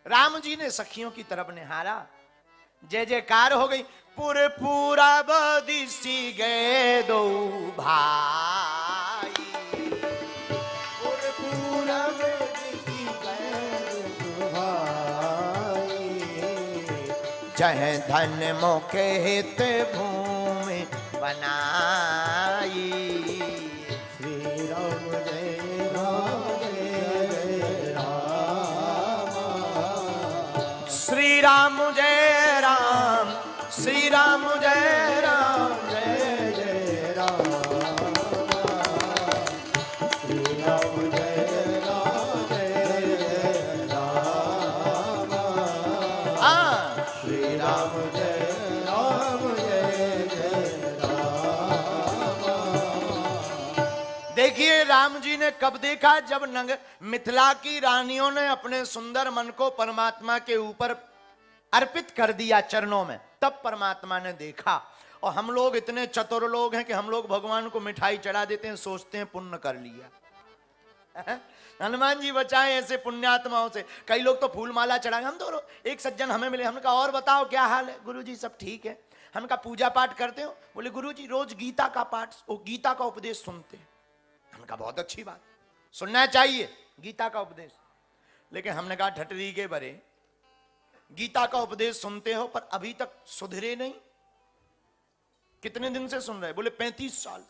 Speaker 1: राम जी ने सखियों की तरफ निहारा, जय जयकार हो गई। पूरे पूरा बदिसी गए दो भाई,
Speaker 2: पूरे पूरा बदिसी गए दो भाई,
Speaker 1: जह धन मोके हित भूमि बनाई।
Speaker 2: श्री राम जय राम जय राम,
Speaker 1: श्री राम जय राम, श्री राम जय राम,
Speaker 2: जय जय राम, श्री राम जय राम जय जय राम, श्री राम जय राम जय जय राम।
Speaker 1: देखिए राम जी ने कब देखा? जब मिथिला की रानियों ने अपने सुंदर मन को परमात्मा के ऊपर अर्पित कर दिया चरणों में, तब परमात्मा ने देखा। और हम लोग इतने चतुर लोग हैं कि हम लोग भगवान को मिठाई चढ़ा देते हैं, सोचते हैं पुण्य कर लिया। हनुमान जी बचाए ऐसे पुण्यात्माओं से। कई लोग तो फूल माला चढ़ाए। हम तो एक सज्जन हमें मिले, हमने कहा और बताओ क्या हाल है? गुरुजी सब ठीक है। हमने कहा पूजा पाठ करते हो? बोले गुरुजी रोज गीता का पाठ, गीता का उपदेश सुनते हैं। हमने कहा बहुत अच्छी बात, सुनना चाहिए गीता का उपदेश। लेकिन हमने कहा ठटरी के बरे, गीता का उपदेश सुनते हो पर अभी तक सुधरे नहीं। कितने दिन से सुन रहे? बोले 35 साल।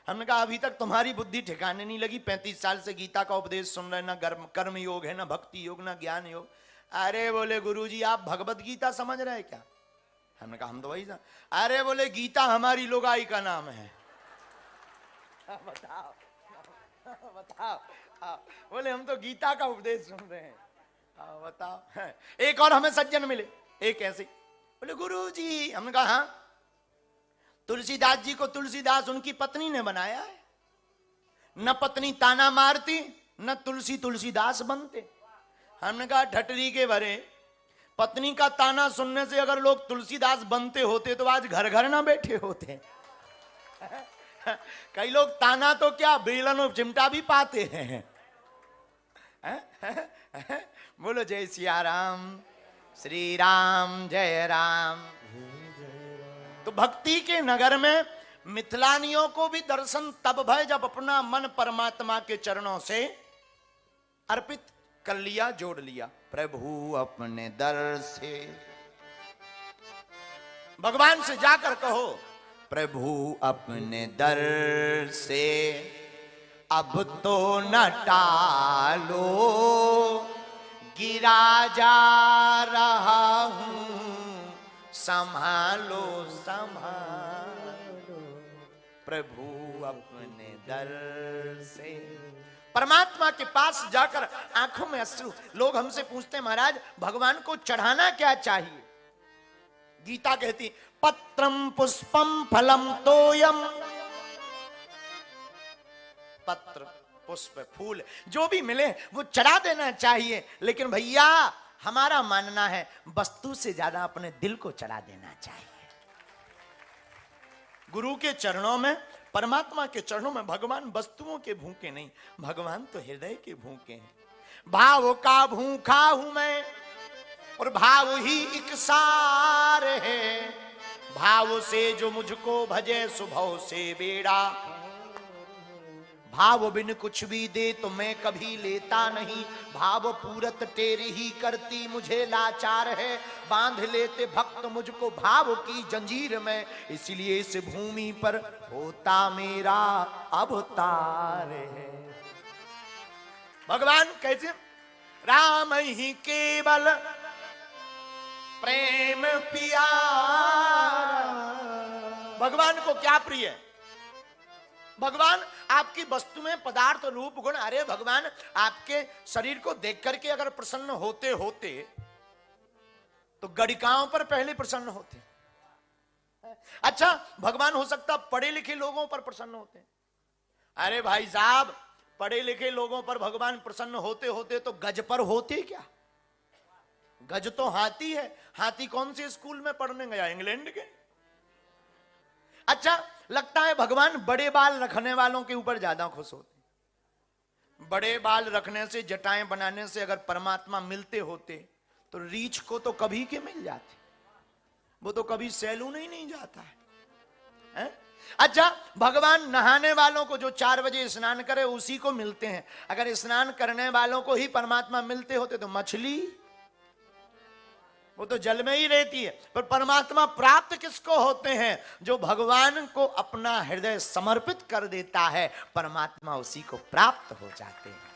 Speaker 1: हमने कहा अभी तक तुम्हारी बुद्धि ठिकाने नहीं लगी, 35 साल से गीता का उपदेश सुन रहे, ना कर्म योग है, ना भक्ति योग, ना ज्ञान योग। अरे बोले गुरुजी आप भगवत गीता समझ रहे हैं क्या? हमने कहा हम तो वही। अरे बोले गीता हमारी लोगाई का नाम है। बताओ बताओ। बोले हम तो गीता का उपदेश सुन रहे हैं। बताओ। एक और हमें सज्जन मिले, एक ऐसे बोले गुरुजी, हमने कहा हाँ, तुलसीदास जी को तुलसीदास उनकी पत्नी ने बनाया है, न पत्नी ताना मारती न तुलसी तुलसीदास बनते। हमने कहा ठटरी के भरे, पत्नी का ताना सुनने से अगर लोग तुलसीदास बनते होते तो आज घर घर ना बैठे होते। कई लोग ताना तो क्या बेलन और चिमटा भी पाते हैं। बोलो जय सिया राम, श्री राम जय राम। तो भक्ति के नगर में मिथिलानियों को भी दर्शन तब भय जब अपना मन परमात्मा के चरणों से अर्पित कर लिया, जोड़ लिया। प्रभु अपने दर से, भगवान से जाकर कहो प्रभु अपने दर से अब तो न टालो, गिरा जा रहा हूं संभालो संभालो। प्रभु अपने दर से, परमात्मा के पास जाकर आंखों में अश्रु। लोग हमसे पूछते हैं महाराज भगवान को चढ़ाना क्या चाहिए? गीता कहती पत्रम पुष्पम फलम तोयम। पत्र पुष्प फूल जो भी मिले वो चढ़ा देना चाहिए, लेकिन भैया हमारा मानना है वस्तु से ज्यादा अपने दिल को चढ़ा देना चाहिए। गुरु के चरणों में, परमात्मा के चरणों में भगवान वस्तुओं के भूखे नहीं, भगवान तो हृदय के भूखे हैं। भाव का भूखा हूं मैं और भाव ही एक सार है, भाव से जो मुझको भजे सुभव से बेड़ा। भाव बिन कुछ भी दे तो मैं कभी लेता नहीं, भाव पूरत तेरे ही करती मुझे लाचार है। बांध लेते भक्त मुझको भाव की जंजीर में, इसलिए इस भूमि पर होता मेरा अवतार है। भगवान कैसे? राम ही केवल प्रेम प्यारा। भगवान को क्या प्रिय है? भगवान आपकी वस्तु में पदार्थ रूप गुण, अरे भगवान आपके शरीर को देख करके अगर प्रसन्न होते होते तो गणिकाओं पर पहले प्रसन्न होते। अच्छा भगवान हो सकता पढ़े लिखे लोगों पर प्रसन्न होते। अरे भाई साहब पढ़े लिखे लोगों पर भगवान प्रसन्न होते होते तो गज पर होते क्या? गज तो हाथी है। हाथी कौन से स्कूल में पढ़ने गया? इंग्लैंड के। अच्छा लगता है भगवान बड़े बाल रखने वालों के ऊपर ज्यादा खुश होते। बड़े बाल रखने से, जटाएं बनाने से अगर परमात्मा मिलते होते तो रीछ को तो कभी के मिल जाते, वो तो कभी सैलून ही नहीं जाता है? अच्छा भगवान नहाने वालों को जो 4 बजे स्नान करे उसी को मिलते हैं। अगर स्नान करने वालों को ही परमात्मा मिलते होते तो मछली वो तो जल में ही रहती है। पर परमात्मा प्राप्त किसको होते हैं? जो भगवान को अपना हृदय समर्पित कर देता है, परमात्मा उसी को प्राप्त हो जाते हैं।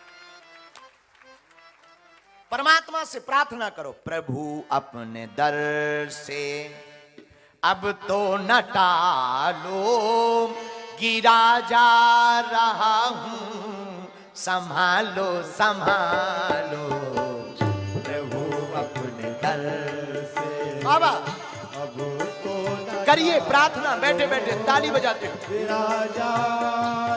Speaker 1: परमात्मा से प्रार्थना करो प्रभु अपने दर से अब तो न टालो, गिरा जा रहा हूं संभालो संभालो। बाबा अब करिए प्रार्थना बैठे बैठे ताली बजाते हो।
Speaker 2: विराजा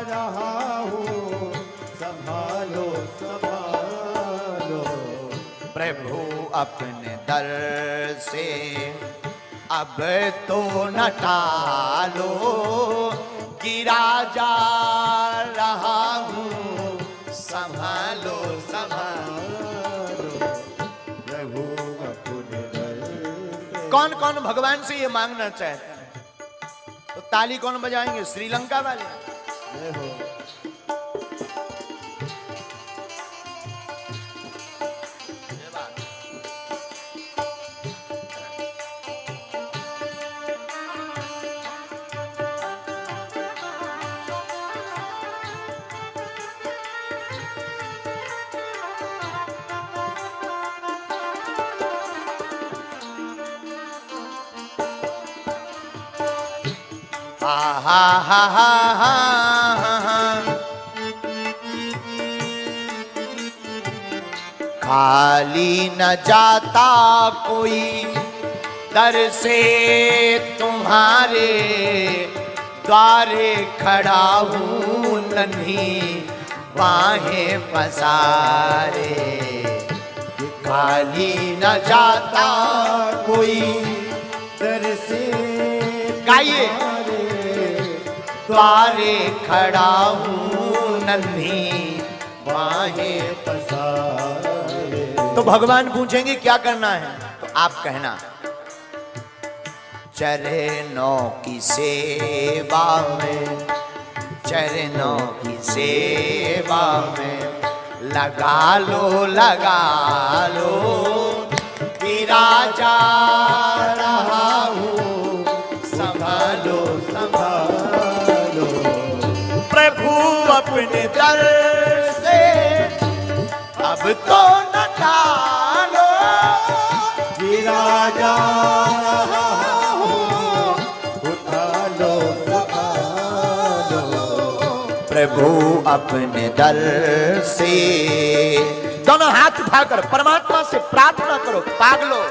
Speaker 2: रहा हूँ संभालो संभालो।
Speaker 1: प्रभु अपने दर से अब तो न टालो, गिरा जा रहा हूँ संभालो संभालो। कौन कौन भगवान से ये मांगना चाहते हैं? तो ताली कौन बजाएंगे? श्रीलंका वाले। हा हा हा हा हा हा। खाली न जाता कोई दर से तुम्हारे द्वारे खड़ा हूँ नन्ही बाहें पसारे। खाली न जाता
Speaker 2: कोई दर से
Speaker 1: गाइए द्वारे खड़ा हूँ नन्ही बाहें।
Speaker 2: पसारे।
Speaker 1: तो भगवान पूछेंगे क्या करना है, तो आप कहना चरणों की सेवा में, चरणों की सेवा में लगा लो विराजा रहा हूँ संभालो
Speaker 2: संभालो।
Speaker 1: प्रभु अपने दर से अब तो न टालो।
Speaker 2: विराजा रहा हूँ उठा लो संभालो।
Speaker 1: प्रभु अपने दर से। दोनों हाथ उठाकर परमात्मा से प्रार्थना करो, पागलो।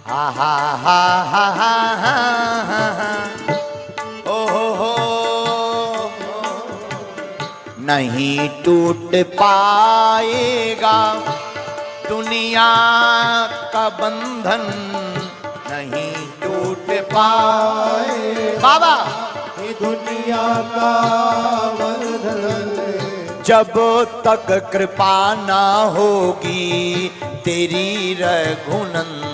Speaker 1: हा हा हा हा हा हा हा। ओ हो नहीं टूट पाएगा दुनिया का बंधन, नहीं टूट पाए बाबा
Speaker 2: ये दुनिया का बंधन।
Speaker 1: जब तक कृपा ना होगी तेरी रघुनंदन।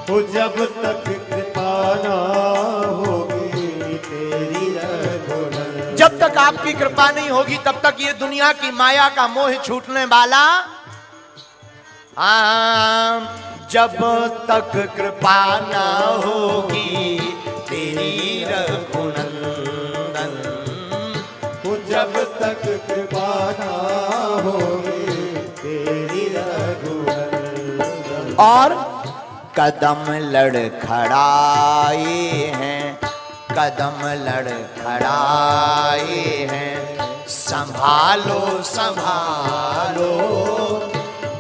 Speaker 2: तो जब तक कृपा ना होगी तेरी रघुनंदन।
Speaker 1: जब तक आपकी कृपा नहीं होगी तब तक ये दुनिया की माया का मोह छूटने वाला। जब तक कृपा ना होगी तेरी रघुनंदन।
Speaker 2: तो जब तक कृपा ना होगी तेरी रघुनंदन।
Speaker 1: और कदम लड़खड़ाए हैं, कदम लड़खड़ाए हैं संभालो संभालो।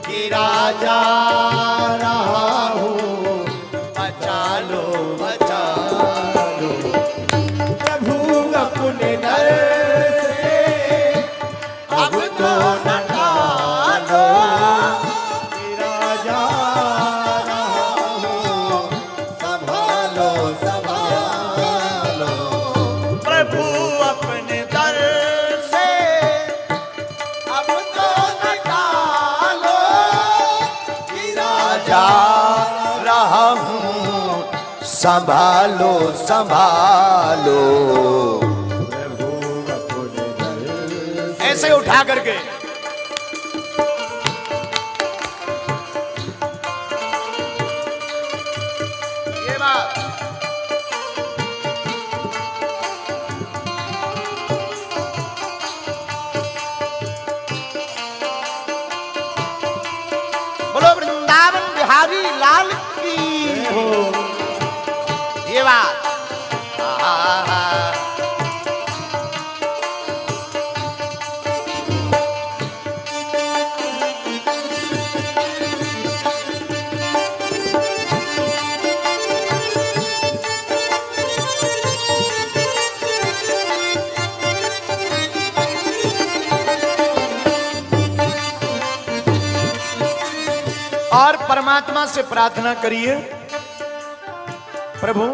Speaker 1: कि राजा रहा हूँ बचा लो बचा लो।
Speaker 2: प्रभु अपने दर से
Speaker 1: अब तो न टालो।
Speaker 2: राजा रहा हूँ संभालो संभालो।
Speaker 1: प्रभु अपने दर से अब तो न टालो। कि राजा रहा हूँ संभालो संभालो।
Speaker 2: प्रभु अपने दर से
Speaker 1: ऐसे उठा करके ये बात। बोलो वृंदावन बिहारी लाल की।
Speaker 2: हो।
Speaker 1: ये बात। आहा। और परमात्मा से प्रार्थना करिए, प्रभु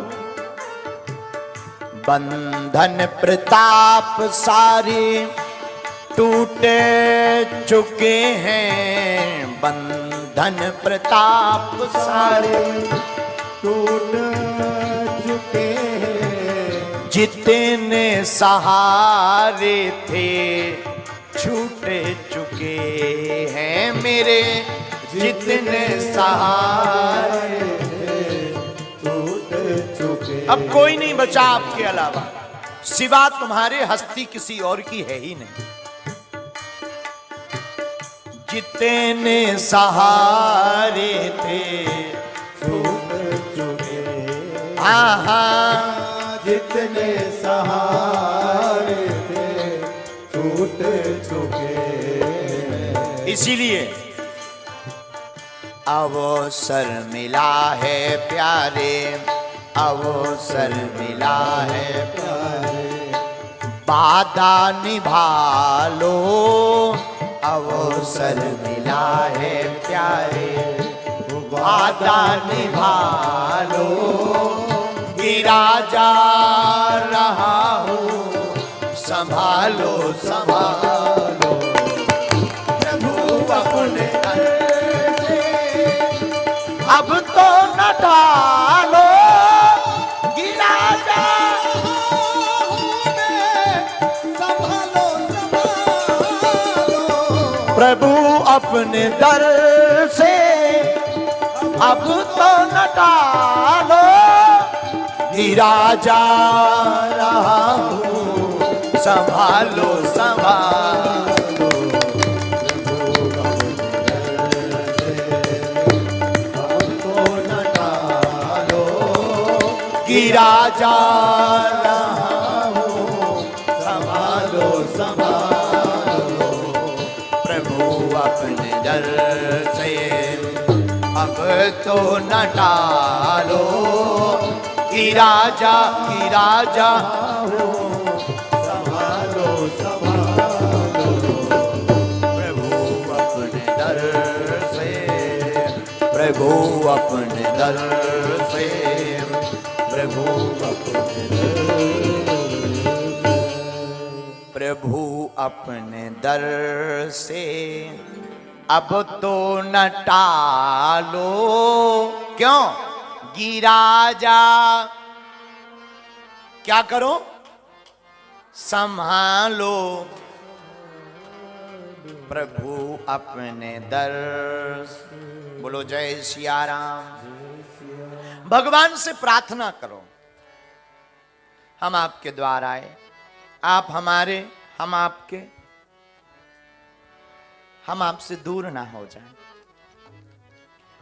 Speaker 1: बंधन प्रताप सारे टूटे चुके हैं बंधन प्रताप सारे,
Speaker 2: टूट चुके हैं
Speaker 1: जितने सहारे थे छूटे चुके हैं मेरे, जितने सहारे
Speaker 2: टूट चुके।
Speaker 1: अब कोई नहीं बचा आपके अलावा, सिवा तुम्हारे हस्ती किसी और की है ही नहीं। जितने सहारे थे
Speaker 2: टूट चुके,
Speaker 1: हाँ
Speaker 2: जितने सहारे थे टूट चुके।
Speaker 1: इसीलिए अवसर मिला है प्यारे, अवसर मिला है
Speaker 2: प्यारे,
Speaker 1: वादा निभा लो, अवसर मिला है प्यारे, वादा निभा लो। गिरा जा रहा हूँ संभालो संभालो, प्रभु अपने अब तो न टालो, गिरा जा
Speaker 2: संभालो संभालो,
Speaker 1: प्रभु अपने दर से अब तो न टालो, गिरा जा रहा हूँ संभालो संभालो,
Speaker 2: हमको न टालो,
Speaker 1: गिरा जा रहा
Speaker 2: संभालो संभालो,
Speaker 1: प्रभु अपने दर से अब तो न टालो, गिरा जा
Speaker 2: संभालो संभालो,
Speaker 1: प्रभु अपने दर से, प्रभु अपने दर से, प्रभु अपने प्रभु अपने दर से अब तो न टालो, क्यों गिरा जा, क्या करो संभालो, प्रभु अपने दर से। बोलो जय सिया राम। भगवान से प्रार्थना करो, हम आपके द्वार आए, आप हमारे, हम आपके, हम आपसे दूर ना हो जाएं।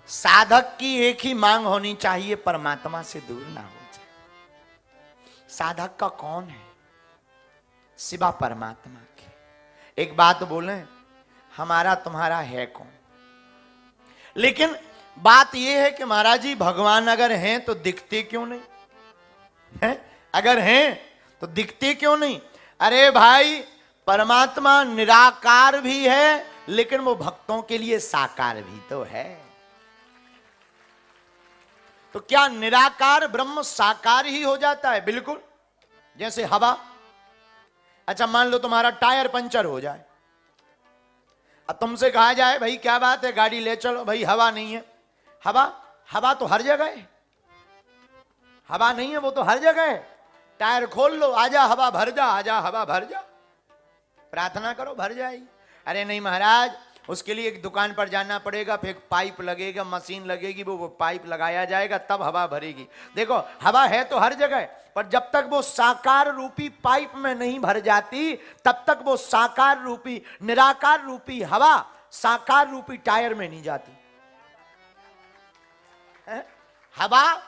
Speaker 1: साधक की एक ही मांग होनी चाहिए, परमात्मा से दूर ना हो जाए। साधक का कौन है सिवा परमात्मा के। एक बात बोलें, हमारा तुम्हारा है कौन। लेकिन बात यह है कि महाराज जी भगवान अगर हैं तो दिखते क्यों नहीं हैं? अगर हैं तो दिखते क्यों नहीं। अरे भाई परमात्मा निराकार भी है, लेकिन वो भक्तों के लिए साकार भी तो है। तो क्या निराकार ब्रह्म साकार ही हो जाता है? बिल्कुल। जैसे हवा, अच्छा मान लो तुम्हारा टायर पंचर हो जाए, अब तुमसे कहा जाए भाई क्या बात है गाड़ी ले चलो, भाई हवा नहीं है। हवा तो हर जगह है, हवा नहीं है वो तो हर जगह है। टायर खोल लो, आजा हवा भर जा, आजा हवा भर जा, प्रार्थना करो भर जाएगी। अरे नहीं महाराज, उसके लिए एक दुकान पर जाना पड़ेगा, फिर पाइप लगेगा, मशीन लगेगी, वो पाइप लगाया जाएगा तब हवा भरेगी। देखो हवा है तो हर जगह, पर जब तक वो साकार रूपी पाइप में नहीं भर जाती तब तक वो साकार रूपी निराकार रूपी हवा साकार रूपी टायर में नहीं जाती है? हवा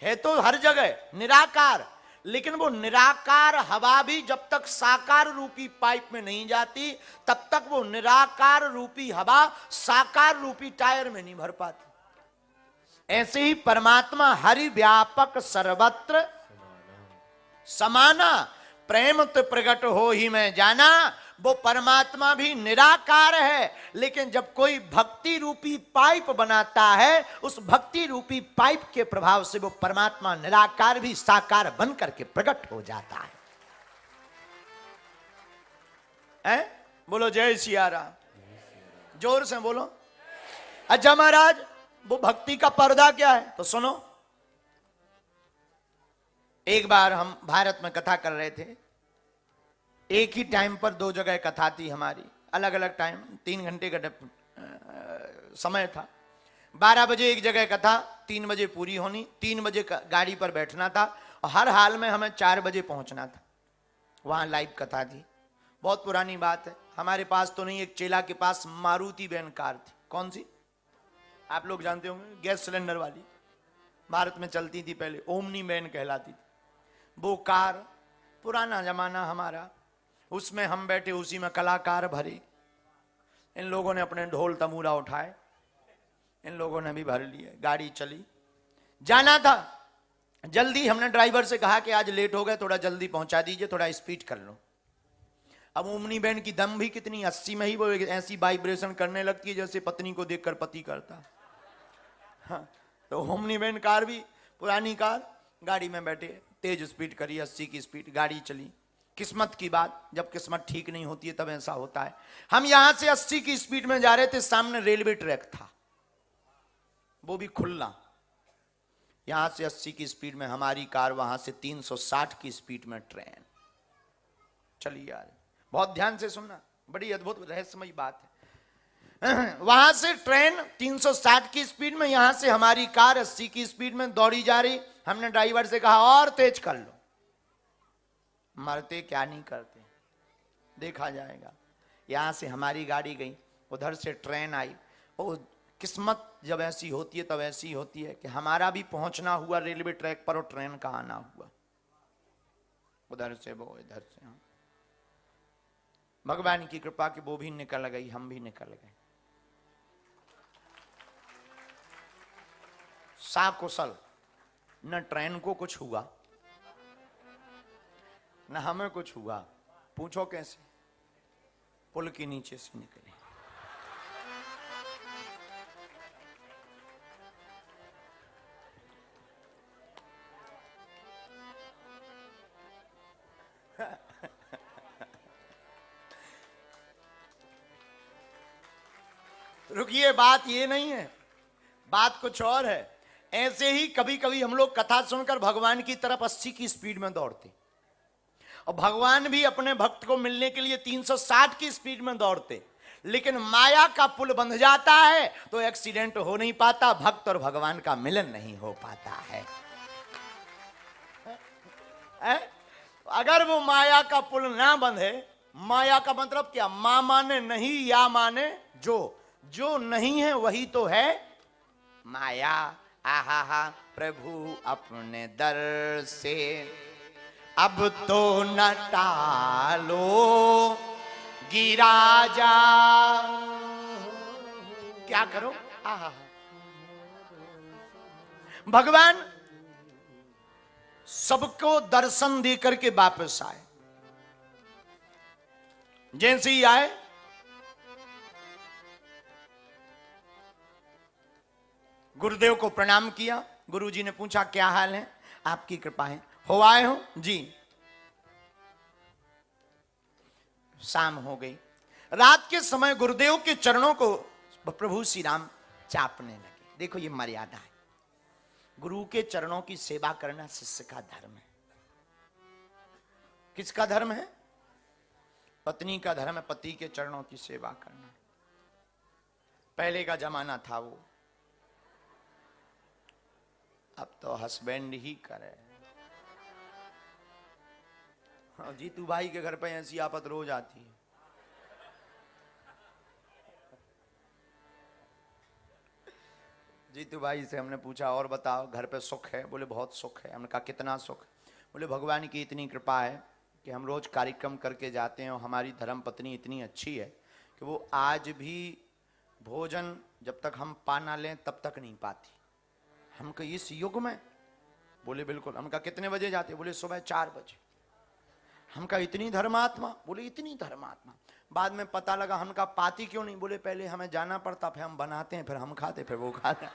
Speaker 1: है तो हर जगह निराकार, लेकिन वो निराकार हवा भी जब तक साकार रूपी पाइप में नहीं जाती तब तक वो निराकार रूपी हवा साकार रूपी टायर में नहीं भर पाती। ऐसे ही परमात्मा हरि व्यापक सर्वत्र समाना, प्रेम तो प्रकट हो ही मैं जाना। वो परमात्मा भी निराकार है, लेकिन जब कोई भक्ति रूपी पाइप बनाता है, उस भक्ति रूपी पाइप के प्रभाव से वो परमात्मा निराकार भी साकार बन करके प्रकट हो जाता है। बोलो जय सिया राम। जोर से बोलो। अच्छा महाराज, वो भक्ति का पर्दा क्या है तो सुनो। एक बार हम भारत में कथा कर रहे थे। एक ही टाइम पर दो जगह कथा थी हमारी, अलग अलग टाइम, 3 घंटे का समय था। 12 बजे एक जगह कथा, 3 बजे पूरी होनी, 3 बजे गाड़ी पर बैठना था और हर हाल में हमें 4 बजे पहुंचना था। वहां लाइव कथा थी। बहुत पुरानी बात है, हमारे पास तो नहीं, एक चेला के पास मारुति वैन कार थी। कौन सी? आप लोग जानते होंगे, गैस सिलेंडर वाली, भारत में चलती थी पहले, ओमनी वैन कहलाती थी वो कार। पुराना जमाना हमारा, उसमें हम बैठे, उसी में कलाकार भरे। इन लोगों ने अपने ढोल तमूरा उठाए, इन लोगों ने भी भर लिए। गाड़ी चली, जाना था जल्दी। हमने ड्राइवर से कहा कि आज लेट हो गए, थोड़ा जल्दी पहुंचा दीजिए, थोड़ा स्पीड कर लो। अब ओमनी बैंड की दम भी कितनी, 80 में ही वो ऐसी वाइब्रेशन करने लगती है जैसे पत्नी को देखकर पति करता। हाँ, तो ओमनी बैंड कार भी पुरानी कार, गाड़ी में बैठे, तेज स्पीड करी, 80 की स्पीड, गाड़ी चली। किस्मत की बात, जब किस्मत ठीक नहीं होती है तब ऐसा होता है। हम यहां से 80 की स्पीड में जा रहे थे, सामने रेलवे ट्रैक था, वो भी खुला। यहां से 80 की स्पीड में हमारी कार, वहां से 360 की स्पीड में ट्रेन चली आ रही। बहुत ध्यान से सुनना, बड़ी अद्भुत रहस्यमयी बात है। वहां से ट्रेन 360 की स्पीड में, यहां से हमारी कार 80 की स्पीड में दौड़ी जा रही। हमने ड्राइवर से कहा और तेज कर लो। मरते क्या नहीं करते, देखा जाएगा। यहां से हमारी गाड़ी गई, उधर से ट्रेन आई। वो किस्मत जब ऐसी होती है तब ऐसी होती है कि हमारा भी पहुंचना हुआ रेलवे ट्रैक पर और ट्रेन का आना हुआ। उधर से वो, इधर से हम। भगवान की कृपा कि वो भी निकल गई, हम भी निकल गए साकुशल। न ट्रेन को कुछ हुआ, न हमें कुछ हुआ। पूछो कैसे? पुल के नीचे से निकले। रुकिए, बात ये नहीं है, बात कुछ और है। ऐसे ही कभी कभी हम लोग कथा सुनकर भगवान की तरफ 80 की स्पीड में दौड़ते, और भगवान भी अपने भक्त को मिलने के लिए 360 की स्पीड में दौड़ते। लेकिन माया का पुल बंध जाता है तो एक्सीडेंट हो नहीं पाता, भक्त और भगवान का मिलन नहीं हो पाता है। अगर वो माया का पुल ना बंधे, माया का मतलब क्या? मां माने नहीं, या माने जो। जो नहीं है वही तो है माया। आहा हा, प्रभु अपने दर से अब तो न टालो, गिरा जा। क्या करो? आहा, भगवान सबको दर्शन देकर के वापस आए। जैसे ही आए, गुरुदेव को प्रणाम किया। गुरुजी ने पूछा क्या हाल है? आपकी कृपा है, हो आए हो जी। शाम हो गई। रात के समय गुरुदेव के चरणों को प्रभु श्री राम चापने लगे। देखो ये मर्यादा है। गुरु के चरणों की सेवा करना शिष्य का धर्म है। किसका धर्म है? पत्नी का धर्म है, पति के चरणों की सेवा करना। पहले का जमाना था वो, अब तो हस्बैंड ही करे। जीतू भाई के घर पे ऐसी आफत रोज आती है। जीतू भाई से हमने पूछा और बताओ घर पे सुख है? बोले बहुत सुख है। हमने कहा कितना सुख? बोले भगवान की इतनी कृपा है कि हम रोज कार्यक्रम करके जाते हैं और हमारी धर्म पत्नी इतनी अच्छी है कि वो आज भी भोजन जब तक हम पा ना लें तब तक नहीं पाती। हम कहा इस युग में? बोले बिल्कुल। हम कहा कितने बजे जाते? बोले सुबह 4 बजे। हम कहा इतनी धर्मात्मा? बोले इतनी धर्मात्मा। बाद में पता लगा। हम कहा पाती क्यों नहीं? बोले पहले हमें जाना पड़ता, फिर हम बनाते हैं, फिर हम खाते, फिर वो खाते।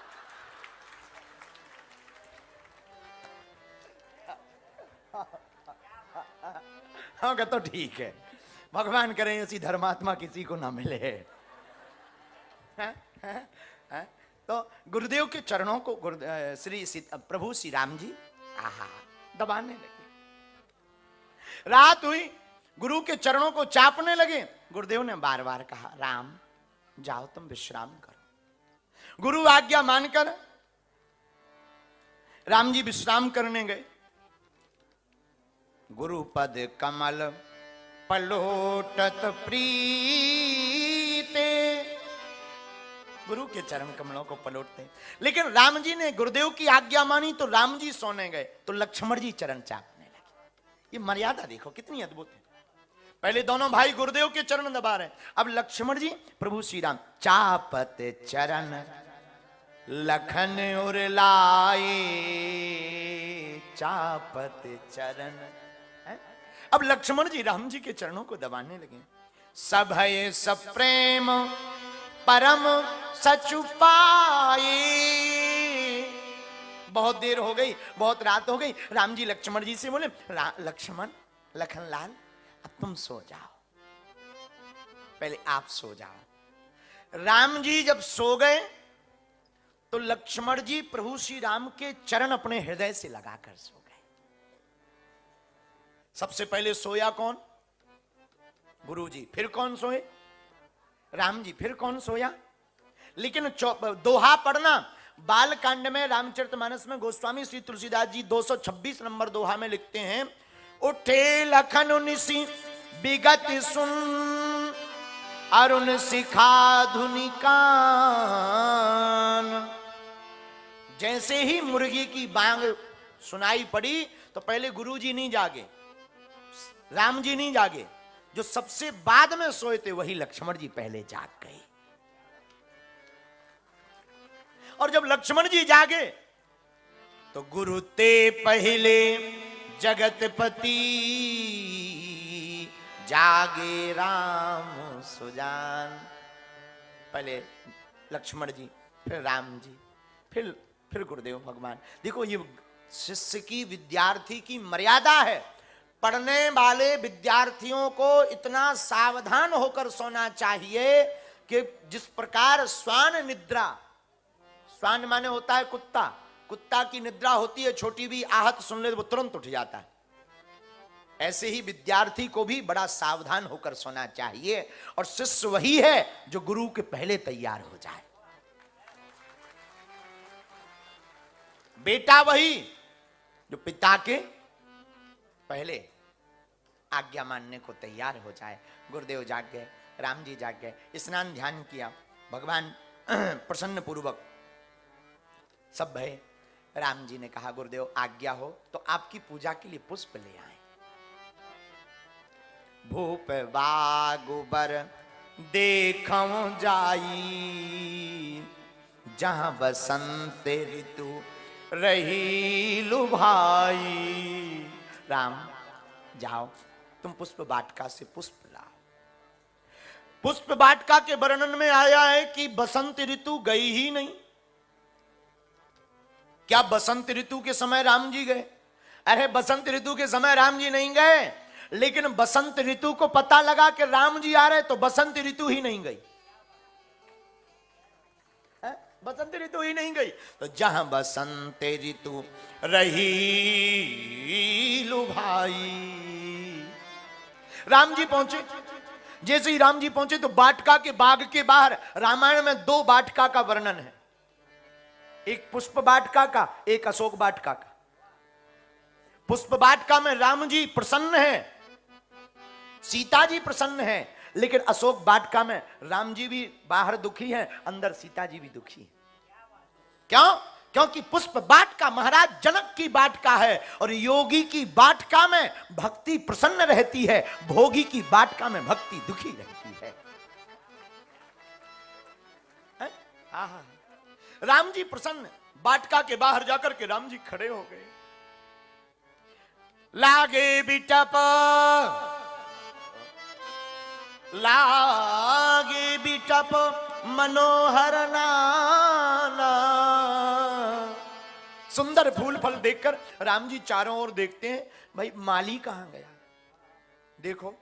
Speaker 1: हम कहा तो ठीक है। भगवान करें ऐसी धर्मात्मा किसी को ना मिले। तो गुरुदेव के चरणों को प्रभु श्री राम जी आहा दबाने लगे। रात हुई, गुरु के चरणों को चापने लगे। गुरुदेव ने बार बार कहा, राम जाओ तुम विश्राम करो। गुरु आज्ञा मानकर राम जी विश्राम करने गए। गुरुपद कमल पलोटत प्रीते, गुरु के चरण कमलों को पलोटते। लेकिन राम जी ने गुरुदेव की आज्ञा मानी तो राम जी सोने गए, तो लक्ष्मण जी चरण चापने लगे। ये मर्यादा देखो कितनी अद्भुत है। पहले दोनों भाई गुरुदेव के चरण दबा रहे, अब लक्ष्मण जी प्रभु श्री राम चापत चरण लखन उर लाए, चापत चरण। अब लक्ष्मण जी राम जी के चरणों को दबाने लगे। सभय सप्रेम परम सचुपाए। बहुत देर हो गई, बहुत रात हो गई। राम जी लक्ष्मण जी से बोले, लक्ष्मण लखन लाल अब तुम सो जाओ, पहले आप सो जाओ। राम जी जब सो गए तो लक्ष्मण जी प्रभु श्री राम के चरण अपने हृदय से लगाकर सो गए। सबसे पहले सोया कौन? गुरु जी। फिर कौन सोए? राम जी। फिर कौन सोया? लेकिन दोहा पढ़ना, बाल कांड में रामचरितमानस में गोस्वामी श्री तुलसीदास जी 226 नंबर दोहा में लिखते हैं, उठे लखन निसी विगत सुन अरुण शिखा धुनि कान। जैसे ही मुर्गी की बांग सुनाई पड़ी तो पहले गुरु जी नहीं जागे, राम जी नहीं जागे, जो सबसे बाद में सोए थे वही लक्ष्मण जी पहले जाग गए। और जब लक्ष्मण जी जागे तो गुरु ते पहले जगतपति, जागे राम सुजान। पहले लक्ष्मण जी, फिर राम जी, फिर गुरुदेव भगवान। देखो ये शिष्य की, विद्यार्थी की मर्यादा है। पढ़ने वाले विद्यार्थियों को इतना सावधान होकर सोना चाहिए कि जिस प्रकार श्वान निद्रा, श्वान माने होता है कुत्ता, कुत्ता की निद्रा होती है, छोटी भी आहट सुन ले तो वो तुरंत उठ जाता है, ऐसे ही विद्यार्थी को भी बड़ा सावधान होकर सोना चाहिए। और शिष्य वही है जो गुरु के पहले तैयार हो जाए, बेटा वही जो पिता के पहले आज्ञा मानने को तैयार हो जाए। गुरुदेव जाग गए, राम जी जाग गए, स्नान ध्यान किया, भगवान प्रसन्न पूर्वक सब भय। राम जी ने कहा, गुरुदेव आज्ञा हो तो आपकी पूजा के लिए पुष्प ले आए। भूप बागुबर देखऊं जाई, जहां बसंत ऋतु रही लुभाई। राम जाओ तुम पुष्प वाटिका से पुष्प लाओ। पुष्प वाटिका के वर्णन में आया है कि बसंत ऋतु गई ही नहीं। क्या बसंत ऋतु के समय राम जी गए? अरे बसंत ऋतु के समय राम जी नहीं गए, लेकिन बसंत ऋतु को पता लगा कि राम जी आ रहे तो बसंत ऋतु ही नहीं गई, बसंत ऋतु ही नहीं गई। तो जहां बसंत ऋतु रही लुभाई, राम जी पहुंचे। जैसे ही राम जी पहुंचे तो वाटिका के बाग के बाहर रामायण में 2 वाटिका का वर्णन है, एक पुष्प वाटिका का, एक अशोक वाटिका का। पुष्प वाटिका में राम जी प्रसन्न है, सीता जी प्रसन्न है, लेकिन अशोक वाटिका में राम जी भी बाहर दुखी हैं, अंदर सीता जी भी दुखी है। क्यों? क्योंकि पुष्प वाटिका महाराज जनक की वाटिका है, और योगी की वाटिका में भक्ति प्रसन्न रहती है, भोगी की वाटिका में भक्ति दुखी रहती है। राम जी प्रसन्न, वाटिका के बाहर जाकर के राम जी खड़े हो गए। लागे बिटप, लागे बिटप मनोहर नाना। सुंदर फूल फल देखकर राम जी चारों ओर देखते हैं, भाई माली कहां गया? देखो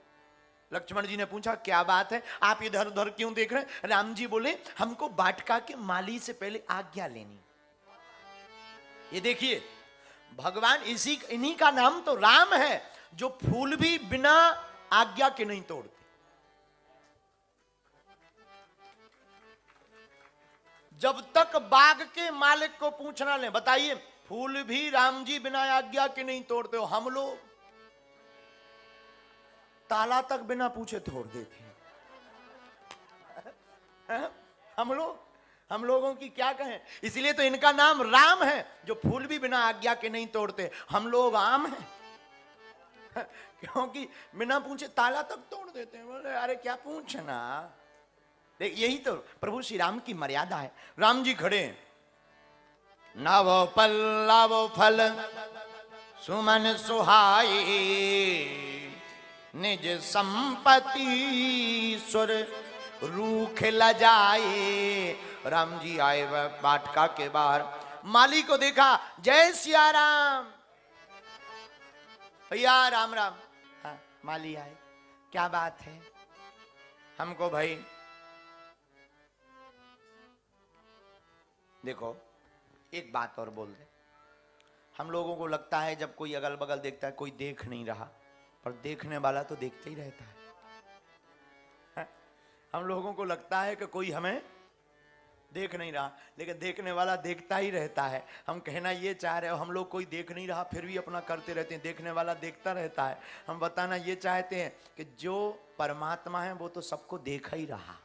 Speaker 1: लक्ष्मण जी ने पूछा क्या बात है, आप इधर उधर क्यों देख रहे हैं? राम जी बोले हमको वाटिका के माली से पहले आज्ञा लेनी। ये देखिए भगवान इन्हीं का नाम तो राम है, जो फूल भी बिना आज्ञा के नहीं तोड़ते। जब तक बाग के मालिक को पूछना ले, बताइए फूल भी राम जी बिना आज्ञा के नहीं तोड़ते हो, हम लोग ताला तक बिना पूछे तोड़ देते हैं। हम लोगों की क्या कहें। इसलिए तो इनका नाम राम है, जो फूल भी बिना आज्ञा के नहीं तोड़ते। हम लोग आम हैं, क्योंकि बिना पूछे ताला तक तोड़ देते हैं। बोले अरे क्या पूछना। देख यही तो प्रभु श्री राम की मर्यादा है। राम जी खड़े, नव पल्लव फल सुमन सुहाई, निज संपत्ति सुर रूख लजाए। राम जी आए वह वाटिका के बाहर, माली को देखा, जय सिया राम। भैया राम राम। हाँ माली आए, क्या बात है? हमको भाई देखो एक बात और बोल दे। हम लोगों को लगता है जब कोई अगल बगल देखता है कोई देख नहीं रहा, पर देखने वाला तो देखते ही रहता है। हम लोगों को लगता है कि कोई हमें देख नहीं रहा, लेकिन देखने वाला देखता ही रहता है। हम कहना ये चाह रहे हो, हम लोग कोई देख नहीं रहा फिर भी अपना करते रहते हैं, देखने वाला देखता रहता है। हम बताना ये चाहते हैं कि जो परमात्मा है वो तो सबको देख ही रहा।